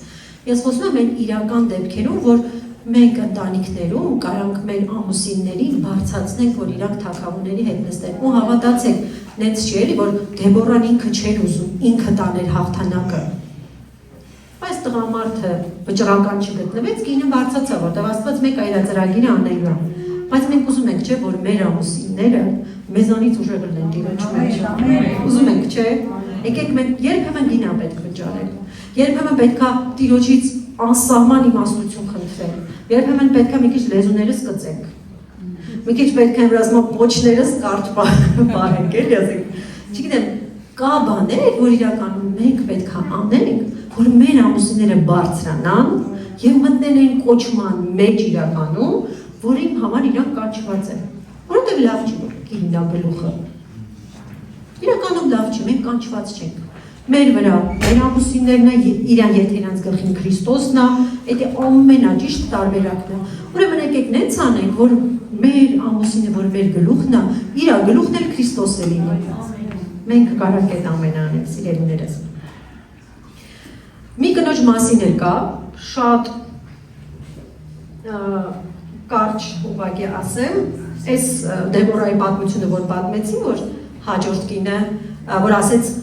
Ես խոսում եմ այն իրական դեպքերում, որ մենք ընտանիքներում կարանք մեր ամուսիններին բարձրացնենք, որ իրանք թագավորների հետ նստեն։ Ու հավատացեք, նենց չի էլի, որ Դեբորան ինքը չէր ուզում, ինքը տաներ հաղթանակը։ Բայց տղամարդը վճռական չգտնվեց, կինը բարձրացավ, որտեղ Աստված մեկ այր ծրագիրը անելու է։ Բայց մենք ուզում ենք, չէ, որ մեր ամուսինները մեզանից ուժեղ լինեն Տիրոջ մեջ։ Ուզում ենք, չէ։ Եկեք մենք երբեմն գինա պետք վճարել։ Երբեմն պետքա Տիրոջից անսահման իմաստություն խնդրել։ Երբեմն պետք է մի քիչ լեզուներս կծենք։ Մի քիչ պետք է վրացմա պոչներս կարճ բարենք, էլի ասենք։ Չգիտեմ, կա բաներ, որ իրականում մենք պետք է անենք, որ մեր ամուսինները բարձրանան եւ մտնեն այն կոչման մեջ իրականում, որ իմ համար իրանք կանչված են։ Որովհետեւ լավ չի որ կիննա գլուխը։ Իրականում լավ չի, մենք կանչված չենք։ Մեր վրա, մեր ամուսիններն է, իրան եթե իրանց գլխին Քրիստոսն է, դա ամենաճիշտ տարբերակն է։ Ուրեմն եկեք նենց անենք, որ մեր ամուսինը, որ մեր գլուխն է, իր գլուխն էլ Քրիստոս է լինի։ Մենք կարող ենք ամեն անենք, սիրելիներս։ Մի կնոջ մասին էլ կա, շատ կարճ ուղղակի ասեմ, այս Դեբորայի պատմությունը, որ պատմեցի, որ հաջորդ կինը, որ ասեց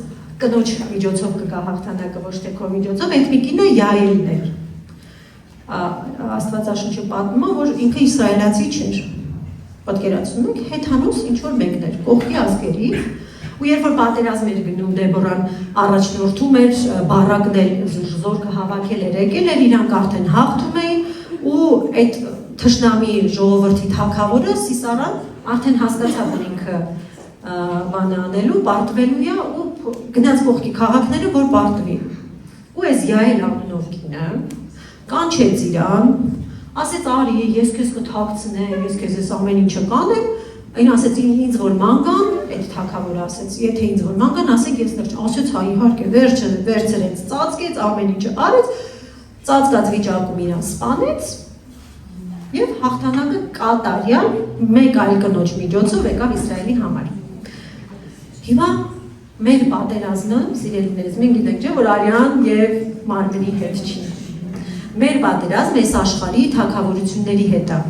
կնոջ միջոցով կգա հաղթանակը, ոչ թե քո միջոցով, այդ մի կինը Յայելն էր։ Աստվածաշունչը պատմում է, որ ինքը իսրայելացի չէր։ Պատկերացնում եք, հեթանոս ինչ-որ մեկն էր, կողքի ազգերի, ու երբ որ պատերազմ էր գնում Դեբորան առաջնորդում էր, բարակներ զորքը հավաքել էր, եկել էր, իրանք արդեն հաղթում էին, ու այդ թշնամի ժողովրդի թագավորը Սիսարան արդեն հասկացավ, որ ինքը բանը անելու, պարտվելու է ու գնաց կողքի քաղաքները, որ պարտվի։ Ու այս Յայել անունով կինը կանչեց իրան, ասեց արի, ես քեզ կթաքցնեմ, ես քեզ այս ամեն ինչը կանեմ, այն ասեց ինձ որ ման կան, այդ թագավորը ասեց, եթե ինձ որ ման կան, ասեք ես դեռ ասեց հա իհարկե, վերցրեց, ծածկեց, ամեն ինչը արեց, ծածկած վիճակում իրան սպանեց եւ հաղթանակը կատարյալ մեկ այլ կնոջ միջոցով եկավ Իսրայելի համար։ Հիմա մեր պատերազմը, սիրելիներս, մենք գիտենք, չէ, որ արյան եւ մարմնի հետ չի։ Մեր պատերազմը այս աշխարհի թագավորությունների հետ է։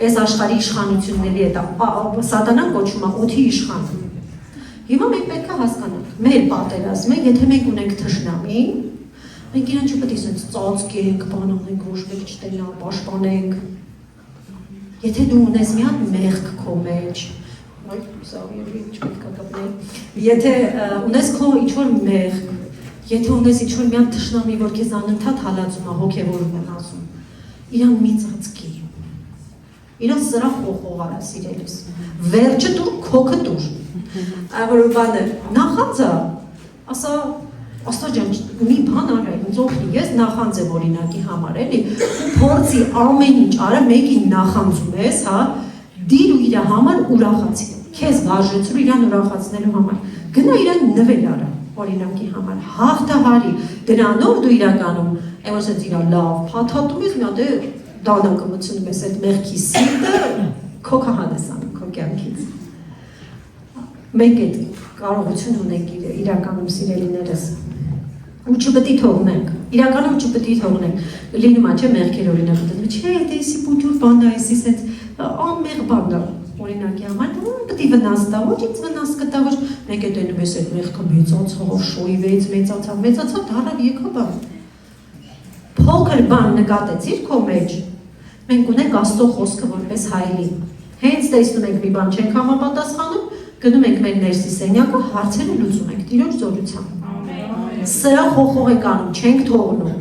Այս աշխարհի իշխանությունների հետ է։ Սատանան կոչվում է օդի իշխան։ Հիմա մենք պետք է հասկանանք, մեր պատերազմը, եթե մենք ունենք թշնամի, մենք իրան չպետք է ծածկենք, բան անենք, ոչ մեկ չտենա, պաշտպանենք։ Եթե դու ունես մի հատ մեղք քո մեջ, եթե ունես քո ինչ-որ մեղք, եթե ունես ինչ-որ մի հատ թշնամի, որ քեզ անընդհատ հալածում է, հոգևորում են ասում, իրան մի ծածկի, իրան սրա խոխող արա սիրելիս, վերջը դուր, քոքը դուր, որ բանը, նախանձը, ասա, աստղաջան, մի բան արա, ինձ օգնի, ես նախանձ եմ օրինակի համար, էլի, ու փորձի ամեն ինչ արա, մեկին նախանձում ես, հա, դիր ու իրա համար ուրախացի, քեզ վարժեցրու իրան ուրախացնելու համար, գնա իրան նվել արա, օրինակի համար, հաղթահարի, դրանով դու իրականում, այնպես ես իրան լավ, փաթաթում ես մի հատ դանակը մտցնում ես այդ մեղքի սիրտը, քո քահան ես անում, քո կյանքից։ Մենք այդ կարողություն ունենք իրականում սիրելիներս, ու չպետք է թողնենք, իրականում չպետք է թողնենք, լինում է չէ մեղքեր օրինակ, չէ, դա էսի բուջուր բան է, էսի սենց անմեղ բան է, օրինակի համար, պետք է վնաս տա, ոչ ինձ վնաս կտա, ոչ մենք այդ էնում ես այդ մեղքը մեծացավ, շոյվեց, մեծացավ, դառավ եկա բան։ Փոքր բան նկատեցիր քո մեջ, մենք ունենք Աստծո խոսքը որպես հայելի։ Հենց տեսնում ենք մի բան չենք համապատասխանում, գնում ենք մեր ներսի սենյակը, հարցերը լուծում ենք Տիրոջ զորությամբ։ Սրա խոխող եք անում, չենք թողնում,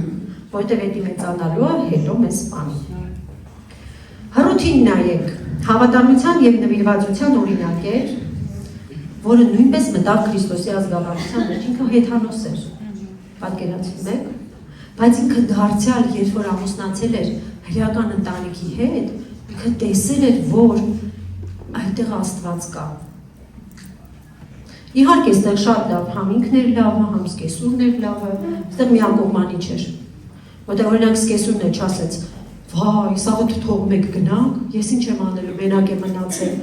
որտեղ էդի մեծանալու է, հետո մեզ սպանում։ Հռութին նայեք, հավատարմության և նվիրվածության օրինակ էր, որը նույնպես մտավ Քրիստոսի ազգավարության մեջ, ինքը հեթանոս էր, պատկերացնում եք, բայց ինքը դարձյալ, երբ որ ամուսնացել էր հրեական ընտանիքի հետ, ինքը տեսել էր, որ այդտեղ Աստված կա։ Իհարկե, այստեղ շատ լավ, համ ինքն էր լավը, համ սկեսուրն էր լավը, այստեղ միակողմանի չէր, որտեղ օրինակ սկեսուրն է չասեց, վայ, սաղը դու թող մեկ գնանք, ես ինչ եմ անելու, մենակ եմ մնացել,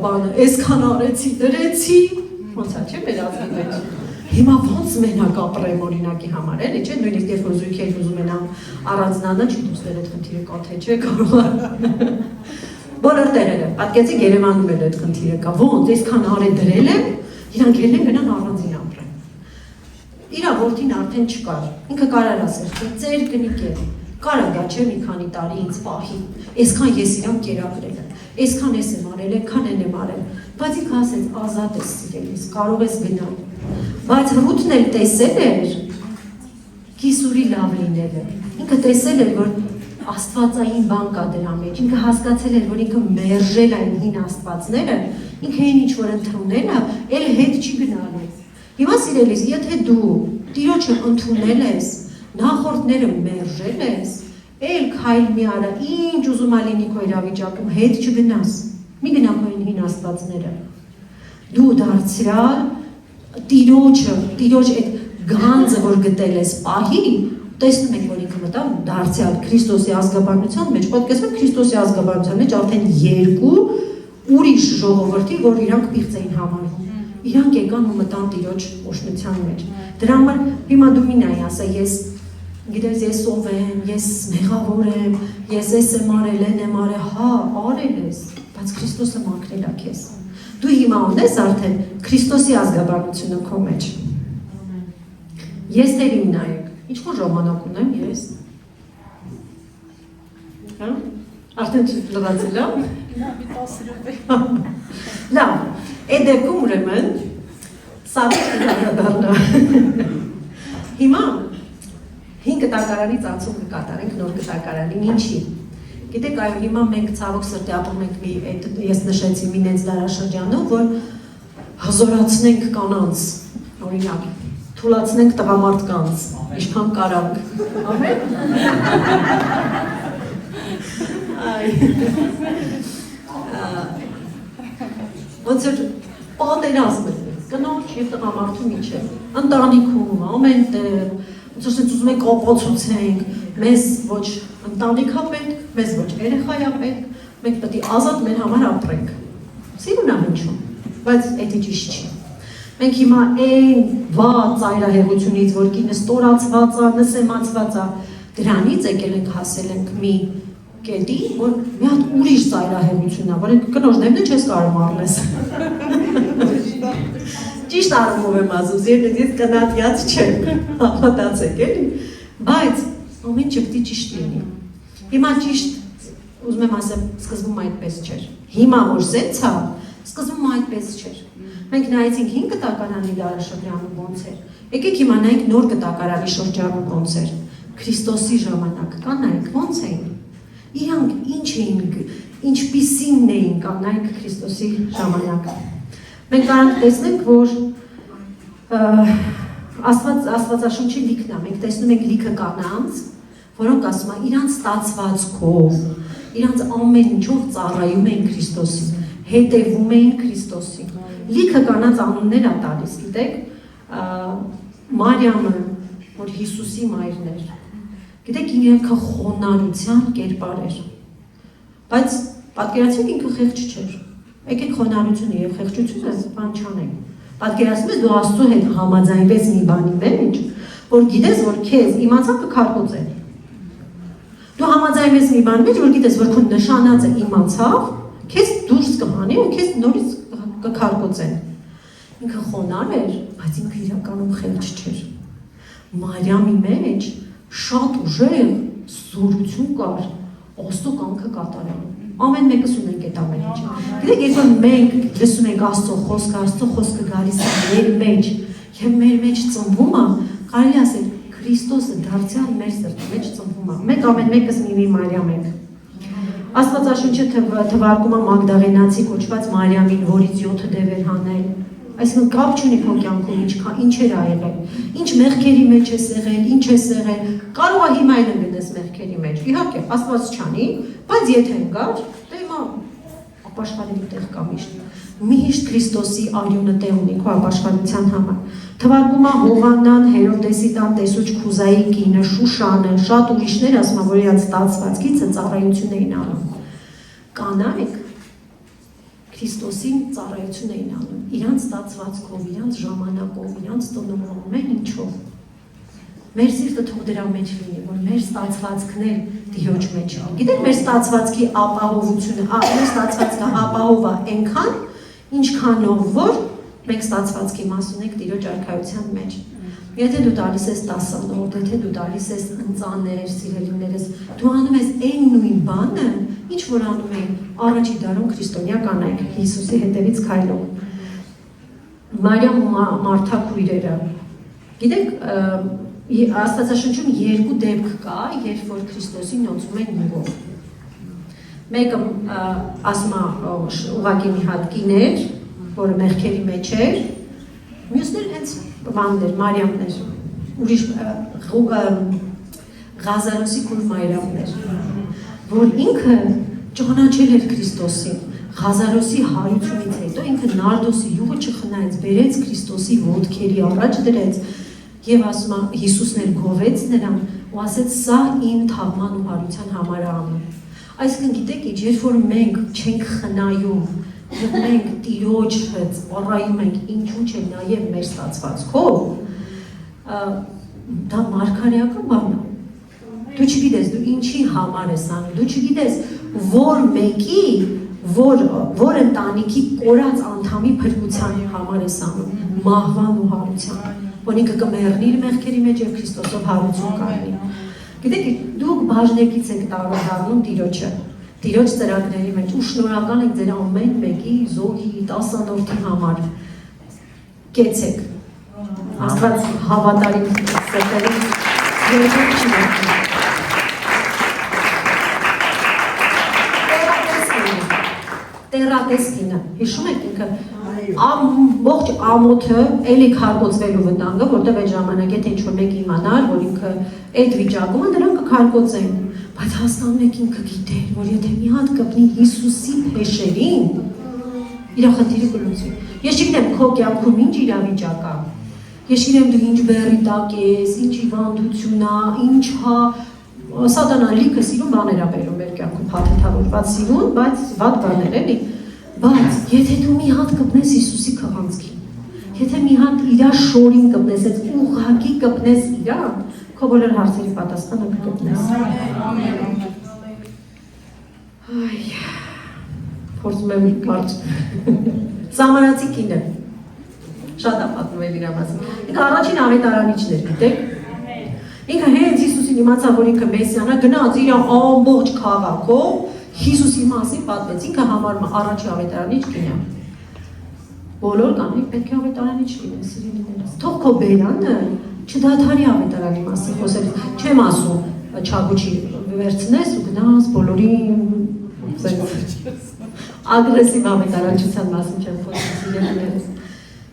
բանը, այսքան արեցի, դրեցի, ոնց է, չէ, մեր ազգի մեջ։ Հիմա ոնց մենակ ապրեմ օրինակի համար, էլի, չէ, նույնիսկ երբ որ զույգեր ուզում են առանձնանալ, չի դուսներ այդ խնդիրը կա, թե չէ, կարող է։ Բոլոր տերերը, պատկեցիք Երևանում էլ այդ խնդիրը կա, ոնց, այսքան արի դրել եմ, իրանք ելեն գնան առանձին ապրեն։ Իրա որդին արդեն չկար, ինքը կարար ասել, ծեր կնիկ է, կարա դա չէ մի քանի տարի ինձ պահի, այսքան ես իրան կերակրել եմ, այսքան ես եմ արել, այնքան եմ արել, բայց ինքը ասեց ազատ ես սիրելիս, կարող ես գնալ, բայց Հռութն էլ տեսել էր Գիսուրի լավ լինելը, ինքը տեսել էր, որ աստվածային բան կա դրա մեջ, ինքը հասկացել էր, որ ինքը մերժել այն հին աստվածները, ինքը այն ինչ որ ընդունել է, էլ հետ չի գնալու։ Հիմա սիրելիս, եթե դու Տիրոջը ընդունել ես, նախորդները մերժել ես, էլ քայլ մի արա, ինչ ուզում ա լինի քո իրավիճակում, հետ չգնաս, մի գնա քո հին աստվածները։ Դու դարձյալ Տիրոջ այդ գանձը, որ գտել ես պահի, տեսնում եք, որ ինքը մտավ դարձյալ Քրիստոսի ազգաբանության մեջ, պատկերացրեք Քրիստոսի ազգաբանության մեջ արդեն երկու ուրիշ ժողովրդի, որ իրանք պիղծ էին համարվում։ Իրանք եկան ու մտան Տիրոջ օշնության մեջ։ Դրա համար հիմա դու մի նայ ասա, գիտես ես ով եմ, ես մեղավոր եմ, ես եմ արել, եմ արել, հա, արել ես, բայց Քրիստոսը մաքրել է քեզ։ Դու հիմա ունես արդեն Քրիստոսի ազգաբանությունը քո մեջ։ Ես թե իմ նայեք, ինչ-որ ժամանակ ունեմ ես։ Հա? Արդեն լվացել եմ։ Լավ, այդ դեպքում ուրեմն սավիք դառնա։ Հիմա 5 կտակարանից անցում կկատարենք նոր կտակարանին, ինչի։ Գիտեք, այո, հիմա մենք ցավոք սրտի ապրում ենք մի այդ ես նշեցի մի նենց դարաշրջանում, որ հզորացնենք կանանց, օրինակ, թուլացնենք տղամարդկանց, ինչքան կարանք։ Ամեն։ Այ։ Ոնց որ պատերազմ է, կնոջ եւ տղամարդու միջեւ, ընտանիքում, ամենտեղ, ոնց որ ուզում ենք կոպոցուցենք, մեզ ոչ ընտանիքա պետք, մեզ ոչ երեխա է պետք, մենք պետք է ազատ մեր համար ապրենք։ Սիրուն ամենչում, բայց դա ճիշտ չի։ Մենք հիմա այն վատ ծայրահեղությունից, որ կինը ստորացված է, նսեմացված է, դրանից եկել ենք հասել ենք մի կետի, որ մի հատ ուրիշ ծայրահեղություն է, որ կնոջներն է չես կարող առնես։ Ճիշտ առումով եմ ասում, ես կնատյաց չեմ, հավատացեք էլի, բայց ամեն ինչ պետք է ճիշտ լինի։ Հիմա ճիշտ, ուզում եմ ասեմ, սկզբում այդպես չէր։ Հիմա որ սենց է, սկզբում այդպես չէր։ Մենք նայեցինք 5 կտակարանի դարաշրջանում ոնց էր։ Եկեք հիմա նայենք նոր կտակարանի շրջանում ոնց էր։ Քրիստոսի ժամանակ կան նայենք ոնց էին։ Իրանք ինչ էին, ինչպիսին էին կան նայենք Քրիստոսի ժամանակ։ Մենք կարող տեսնենք, որ Աստվածաշունչի լիքն է, մենք տեսնում ենք լիքը կանանց, որոնք ասում են իրանց ստացվածքով, իրանց ամեն ինչով ծառայում էին Քրիստոսին, հետևում էին Քրիստոսին։ Լիքը կանանց անուններ է տալիս, գիտեք, Մարիամը, որ Հիսուսի մայրն էր, գիտեք, ինքը խոնարհության կերպար էր, բայց պատկերացրեք ինքը խեղճ չէր, եկեք խոնարհությունը և խեղճությունը բան չանենք, պատկերացնում ես դու Աստծո հետ համաձայնվես մի բանի մեջ, որ գիտես, որ քեզ իմացավ կքարկոծեն, դու համաձայնվես մի բանի մեջ, որ գիտես, որ քո նշանածը իմացավ, քեզ դուրս կհանի ու քեզ նորից կքարկոծեն։ Ինքը խոնարհ էր, բայց ինքը իրականում խեղճ չէր։ Մարիամի մեջ շատ ուժեղ զորություն կար Աստծո կամքը կատարելու։ Ամեն մեկս ունենք այդ ամեն ինչը։ Գիտեք, երբ մենք լսում ենք Աստծո խոսքը գալիս է մեր մեջ, եւ մեր մեջ ծնվում է, կարելի ասել Քրիստոսը դարձյալ մեր սրտի մեջ ծնվում է։ Մենք ամեն մեկս մի Մարիամ ենք։ Աստվածաշունչը թվարկում է Մագդաղենացի կոչված Մարիամին, որից 7 դևեր հանել։ Այսինքն կապ չունի քո կյանքում ինչ էր եղել, ինչ մեղքերի մեջ ես եղել, ինչ ես եղել, կարող է հիմա էլ ընկնես մեղքերի մեջ։ Իհարկե, Աստված չանի, բայց եթե ընկար, դե հիմա ապաշխարելի տեղ կա միշտ։ Միշտ Քրիստոսի արյունը տեղ ունի քո ապաշխարության համար։ Թվարկում է Հովհաննան, Հերոդեսի տան տեսուչ Քուզայի կինը, Շուշանը, շատ ուրիշներ ասում են, որ իրենց ստացվածքից ծառայություն էին անում։ Կանայք Քրիստոսին ծառայություն էին անում, իրանց ստացվածքով, իրանց ժամանակով, իրանց տոնով, ամեն ինչով։ Մեր սիրտը թող դրա մեջ լինի, որ մեր ստացվածքն էլ Տիրոջ մեջ է։ Գիտեք, մեր ստացվածքի ապահովությունը, մեր ստացվածքը ապահով է այնքան, ինչքանով որ մենք ստացվածքի մաս ունենք Տիրոջ արքայության մեջ։ Եթե դու տալիս ես 10-րդ, եթե դու տալիս ես ընծաներ, սիրելիներս, դու անում ես այն նույն բանը, ինչ որ անում էին առաջի դարում քրիստոնյա կանայք Հիսուսի հետևից քայլող։ Մարիամ ու Մարթա քույրերը։ Գիտեք, Աստվածաշնչում երկու դեպք կա, երբ որ Քրիստոսին նոցում են յուղով։ Մեկը ասում է ուղղակի մի հատ կին էր, որը մեղքերի մեջ էր, մյուսներ հենց բաններ, Մարիամներ, ուրիշ Ղազարոսի քույր Մարիամներ, որ ինքը ճանաչել էր Քրիստոսին, Ղազարոսի հարությունից հետո ինքը նարդոսի յուղը չխնայեց, բերեց Քրիստոսի ոտքերի առաջ դրեց եւ ասում է Հիսուսն էլ գովեց նրան ու ասեց սա իմ թաղման ու հարության համար է անում։ Այսինքն գիտեք, երբ որ մենք չենք խնայում եւ մենք Տիրոջը ծառայում ենք ինչու՞ չէ նաեւ մեր ստացվածքով, դա մարգարեական բան է։ Դու չգիտես դու ինչի համար ես անում, դու չգիտես որ մեկի, որ ընտանիքի կորած անդամի փրկության համար ես անում, մահվան ու հարության, որ ինքը կմեռնի իր մեղքերի մեջ եւ Քրիստոսով հարություն կառնի։ Գիտեք, դուք բաժնեկից եք տարօրինում Տիրոջը, Տիրոջ ծրագրերի մեջ ու շնորհակալ եք ձեր ամեն մեկի զոհի, տասանորդի համար։ Կեցեք։ Աստված հավատարիմ սերտերին երբեք չի մեռնի։ Տերատեսկինը, հիշում եք ինքը ողջ ամոթը էլի քարկոծվելու վտանգը, որտեղ այդ ժամանակ եթե ինչ-որ մեկը իմանար, որ ինքը այդ վիճակում է, նրանք կքարկոծեն, բայց հաստանում եք ինքը գիտեր, որ եթե մի հատ կպնի Հիսուսի փեշերին, իր խնդիրը կլուծվի։ Ես չգիտեմ քո կյանքում ինչ իրավիճակ է, ես չգիտեմ դու ինչ բեռի տակ ես, ինչ հիվանդություն է, ինչ հա Սատանան լիքը սիրուն բաներ է բերում մեր կյանքում, փաթեթավորված սիրուն, բայց վատ բաներ էլի, բայց եթե դու մի հատ կպնես Հիսուսի քղանցքին, եթե մի հատ իրա շորին կպնես, այդ ուղղակի կպնես իրան, քո բոլոր հարցերի պատասխանը կգտնես։ Այ, փորձում եմ կարճ։ Սամարացի կինը, շատ է պատմում էլ իրա մասին։ Ինքը առաջին ավետարանիչն էր, գիտեք։ Ինքը հենց Հիսուսին իմացավ, որ ինքը Մեսիան է, գնաց իր ամբողջ քաղաքով Հիսուսի մասին պատմեց, ինքը համարում է առաջի ավետարանիչ կինը։ Բոլոր կանայք պետք է ավետարանիչ լինեն, սիրելիներս։ Թող քո բերանը չդադարի ավետարանի մասին խոսել, չեմ ասում չագուչի վերցնես ու գնաս բոլորին ագրեսիվ ավետարանչության մասին չեմ խոսում, սիրելիներս։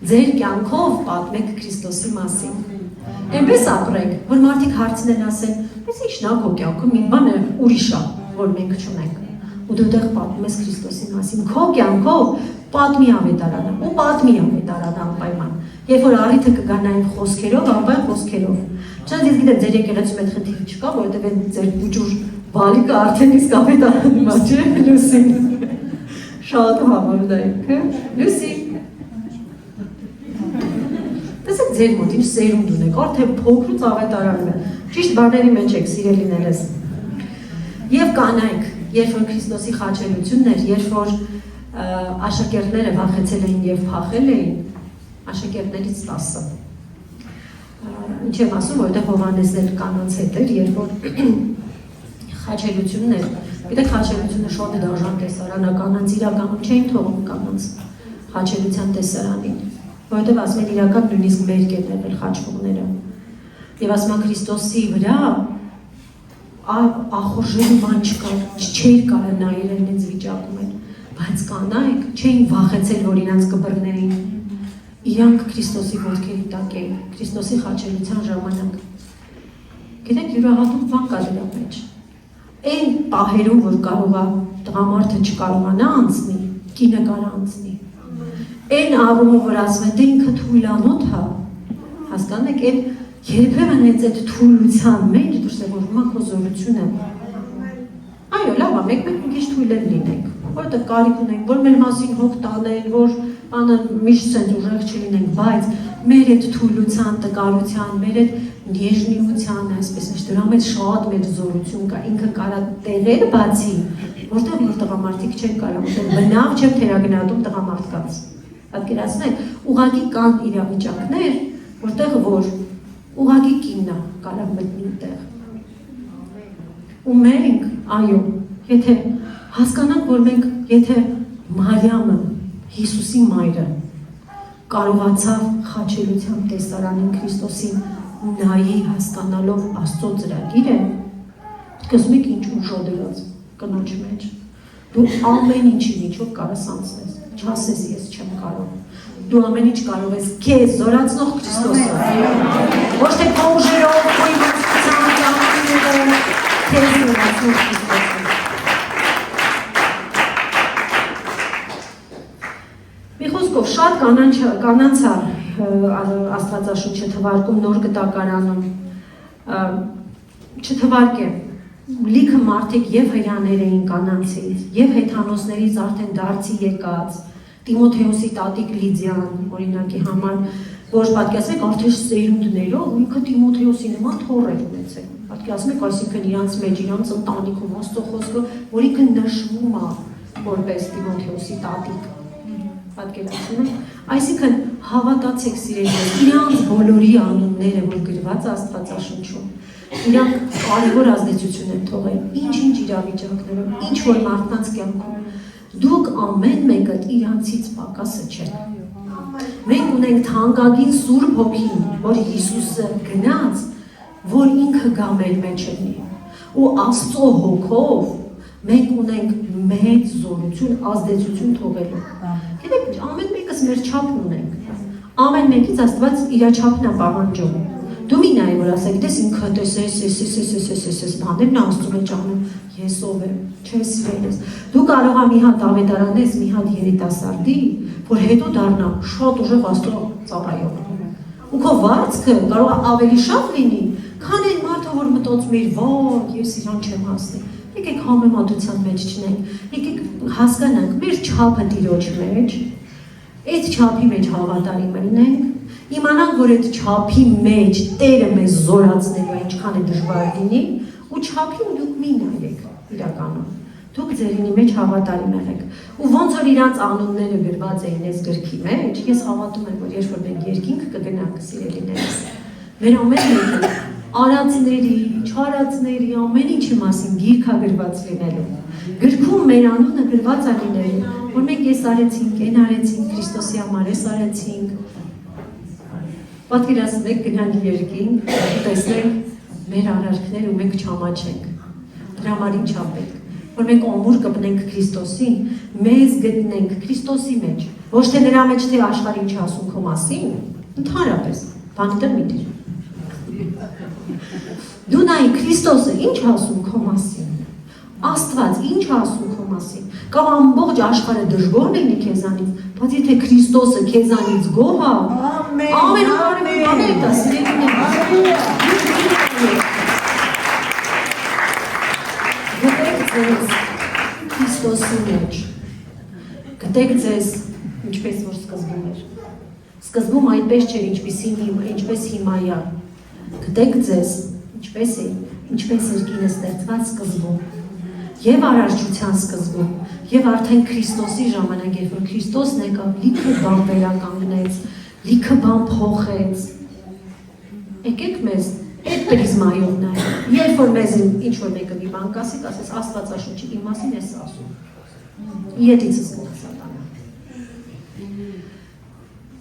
Ձեր կյանքով պատմեք Քրիստոսի մասին։ Այնպես ապրեք, որ մարդիկ հարցնեն ասեն, բայց ի՞նչն է քո կյանքում, մի բան է ուրիշ է, որ մենք չունենք։ Ու դու դեռ պատմում ես Քրիստոսի մասին, քո կյանքով պատմի ավետարանը, ու պատմի ավետարանը անպայման։ Երբ որ առիթը կգա նայել խոսքերով, անպայման խոսքերով։ Չնայած ես գիտեմ ձեր եկեղեցում այդ խնդիրը չկա, որովհետև ձեր բուջուր բալիկը արդեն իսկ ավետարանում է, չէ՞, Լուսին։ Շատ համարում դա ինքը։ Լուսի։ Տեսեք ձեր մոտ ինչ սերունդ ունեք, արդեն փոքրուց ավետարանում է, ճիշտ բաների մեջ եք սիրելիներս։ Եվ կանայք, երբ որ Քրիստոսի խաչելությունն էր, երբ որ աշակերտները վախեցել էին եւ փախել էին, աշակերտներից 10-ը։ Ինչ եմ ասում, որովհետեւ Հովհաննեսն էլ կանանց հետ էր, երբ որ խաչելությունն էր, գիտեք խաչելությունը շատ դաժան տեսարան է, կանանց իրականում չէին թողում կանանց խաչելության տեսարանին։ Որովհետև ասում են իրական նույնիսկ մերկ են եղել խաչվողները։ Եվ ասում են Քրիստոսի վրա ախորժելու բան չկար, չէր կարա նայել այնց վիճակում են, բայց կանայք չէին վախեցել, որ իրանց կբռնեին։ Իրանք Քրիստոսի ոտքերի տակ էին, Քրիստոսի խաչելության ժամանակ։ Գիտեք, յուրահատուկ բան կա դրա մեջ։ Այն պահերում, որ կարող է տղամարդը չկարողանա անցնի, կինը կարա անցնի։ Այն առումով, որ ասում են, դե ինքը թույլանոթ է, հասկանում եք, այն երբեմն հենց այդ թույլության մեջ դրսևորվում է քո զորությունը։ Այո, լավ է, մեկ-մեկ մի քիչ թույլ լինենք, որովհետև կարիք ունենք, որ մեր մասին հոգ տանեն, որ բանը միշտ սենց ուժեղ չլինենք, բայց մեր այդ թույլության, տկարության, մեր այդ նեժնիության, այսպես է, դրա մեջ շատ մեծ զորություն կա, ինքը կարա տեղեր բացի, որտեղ որ տղամարդիկ չեն կարող, որտեղ բնավ չեմ թերագնահատում տղամարդկանց։ Պատկերացնեք, ուղղակի կան իրավիճակներ, որտեղ որ ուղղակի կինն է կարող մտնի տեղ։ Ու մենք, այո, եթե հասկանանք, որ մենք, եթե Մարիամը, Հիսուսի մայրը, կարողացավ խաչելության տեսարանին Քրիստոսին նայի հասկանալով Աստծո ծրագիրը, կսմեք ինչ-որ ժոդրած կնոջ մեջ, դու ամեն ինչի միջով կարաս անցնես, չասես ես չեմ կարող, դու ամեն ինչ կարող ես քեզ զորացնող Քրիստոսով, ոչ թե քո ուժերով, քո իմաստությամբ, քեզ զորացնող Քրիստոսով։ Մի խոսքով շատ կանանց Աստվածաշունչը թվարկում նոր կտակարանում, չթվարկեմ, լիքը մարդիկ և հրյաներ էին կանանցից, և հեթանոսներից արդեն դարձի եկած, Տիմոթեոսի տատիկ Լիդիան, օրինակի համար, որ պատկերացնեք արդեն սերունդներով, ինքը Տիմոթեոսի նման թոռեր ունեցել, պատկերացնեք, այսինքն իրանց մեջ, իրանց ընտանիքում Աստծո խոսքը, որ ինքը նշվում է որպես Տիմոթեոսի տատիկ, պատկերացնեք, այսինքն հավատացեք սիրելիներ, իրանց բոլորի անունները, որ գրված Աստվածաշնչում, իրանք կարևոր ազդեցություն են թողել, ինչ-ինչ իրավիճակներում, ինչ-որ մարդկանց կյանքում, դուք ամեն մեկը իրանցից պակասը չեք։ Մենք ունենք թանկագին Սուրբ Հոգին, որ Հիսուսը գնաց, որ ինքը գա մեր մեջ լինի։ Ու Աստծո հոգով մենք ունենք մեծ զորություն, ազդեցություն թողելու։ Գիտեք, ամեն մեկս մեր չափն ունենք։ Ամեն մեկից Աստված իր չափն է պահանջում։ Դու մի նայ որ ասեք, դες ինքը տեսես բաներն Աստծո մեջ անում, ես ով եմ, չես սիրելես։ Դու կարող ես մի հատ ավետարանես, մի հատ երիտասարդի, որ հետո դառնա շատ ուժեղ Աստծո ծառայող։ Ու քո վարձքը կարող է ավելի շատ լինի, քան այն մարդը, որ մտածում է, «Վայ, ես իրան չեմ հասնի»։ Եկեք համեմատության մեջ չնենք, եկեք հասկանանք մեր չափը Տիրոջ մեջ, այդ չափի մեջ հավատարիմ լինենք, իմանանք, որ այդ չափի մեջ Տերը մեզ զորացնելու ինչքան է դժվար լինի, ու չափին դուք մի նայեք իրականում, դուք ձերինի մեջ հավատարիմ եղեք, ու ոնց որ իրանց անունները գրված էին այս գրքի մեջ, ես հավատում եմ, որ երբ որ մենք երկինք կգնանք սիրելիներս, մեր ամեն մեկը արածների, չարածների, ամեն ինչի մասին գիրք է գրված լինելու, գրքում մեր անունը գրված է լինելու, որ մենք ես արեցինք, այն արեցինք, Քրիստոսի համար ես արեցինք, պատկերացնեք գնանք երկինք, տեսնենք մեր արարքներ ու մենք չամաչենք, դրա համար ինչ ապենք, որ մենք ամուր կպնենք Քրիստոսին, մեզ գտնենք Քրիստոսի մեջ, ոչ թե նրա մեջ թե աշխարհ ինչ ասում քո մասին, ընդհանրապես, բանտը մի դեր։ Դու նայ Քրիստոսը ինչ ասում քո մասին, Աստված ինչ ասում քո մասին, կամ ամբողջ աշխարհը դժգոհ լինի քեզանից, բայց եթե Քրիստոսը քեզանից գոհ է, ամեն բանը դա սիրելիներ։ Գտեք ձեզ Քրիստոսի մեջ, գտեք ձեզ ինչպես որ սկզբում էր, սկզբում այդպես չէր ինչպես հիմա է, գտեք ձեզ ինչպես է, ինչպես էր կինը ստեղծված սկզբում, և արարչության սկզբում, և արդեն Քրիստոսի ժամանակ, երբ որ Քրիստոսն եկավ, լիքը բան վերականգնեց, լիքը բան փոխեց։ Եկեք մեզ այդ պրիզմայով նայենք, երբ որ մեզ ինչ-որ մեկը մի բան կասի, կասես Աստվածաշունչի իմ մասին ես ասում։ Ետիցս գնաց Սատանա։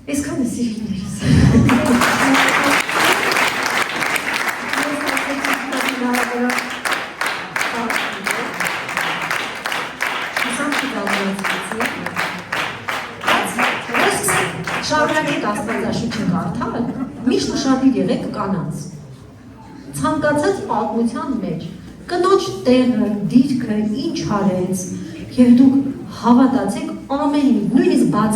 Այսքան է սիրելիներս։ Շարունակեք Աստվածաշունչը կարդալ, միշտ ուշադիր եղեք կանանց։ Ցանկացած պատմության մեջ կնոջ տեղը, դիրքը, ինչ արեց, եւ դուք հավատացեք ամեն ինչ,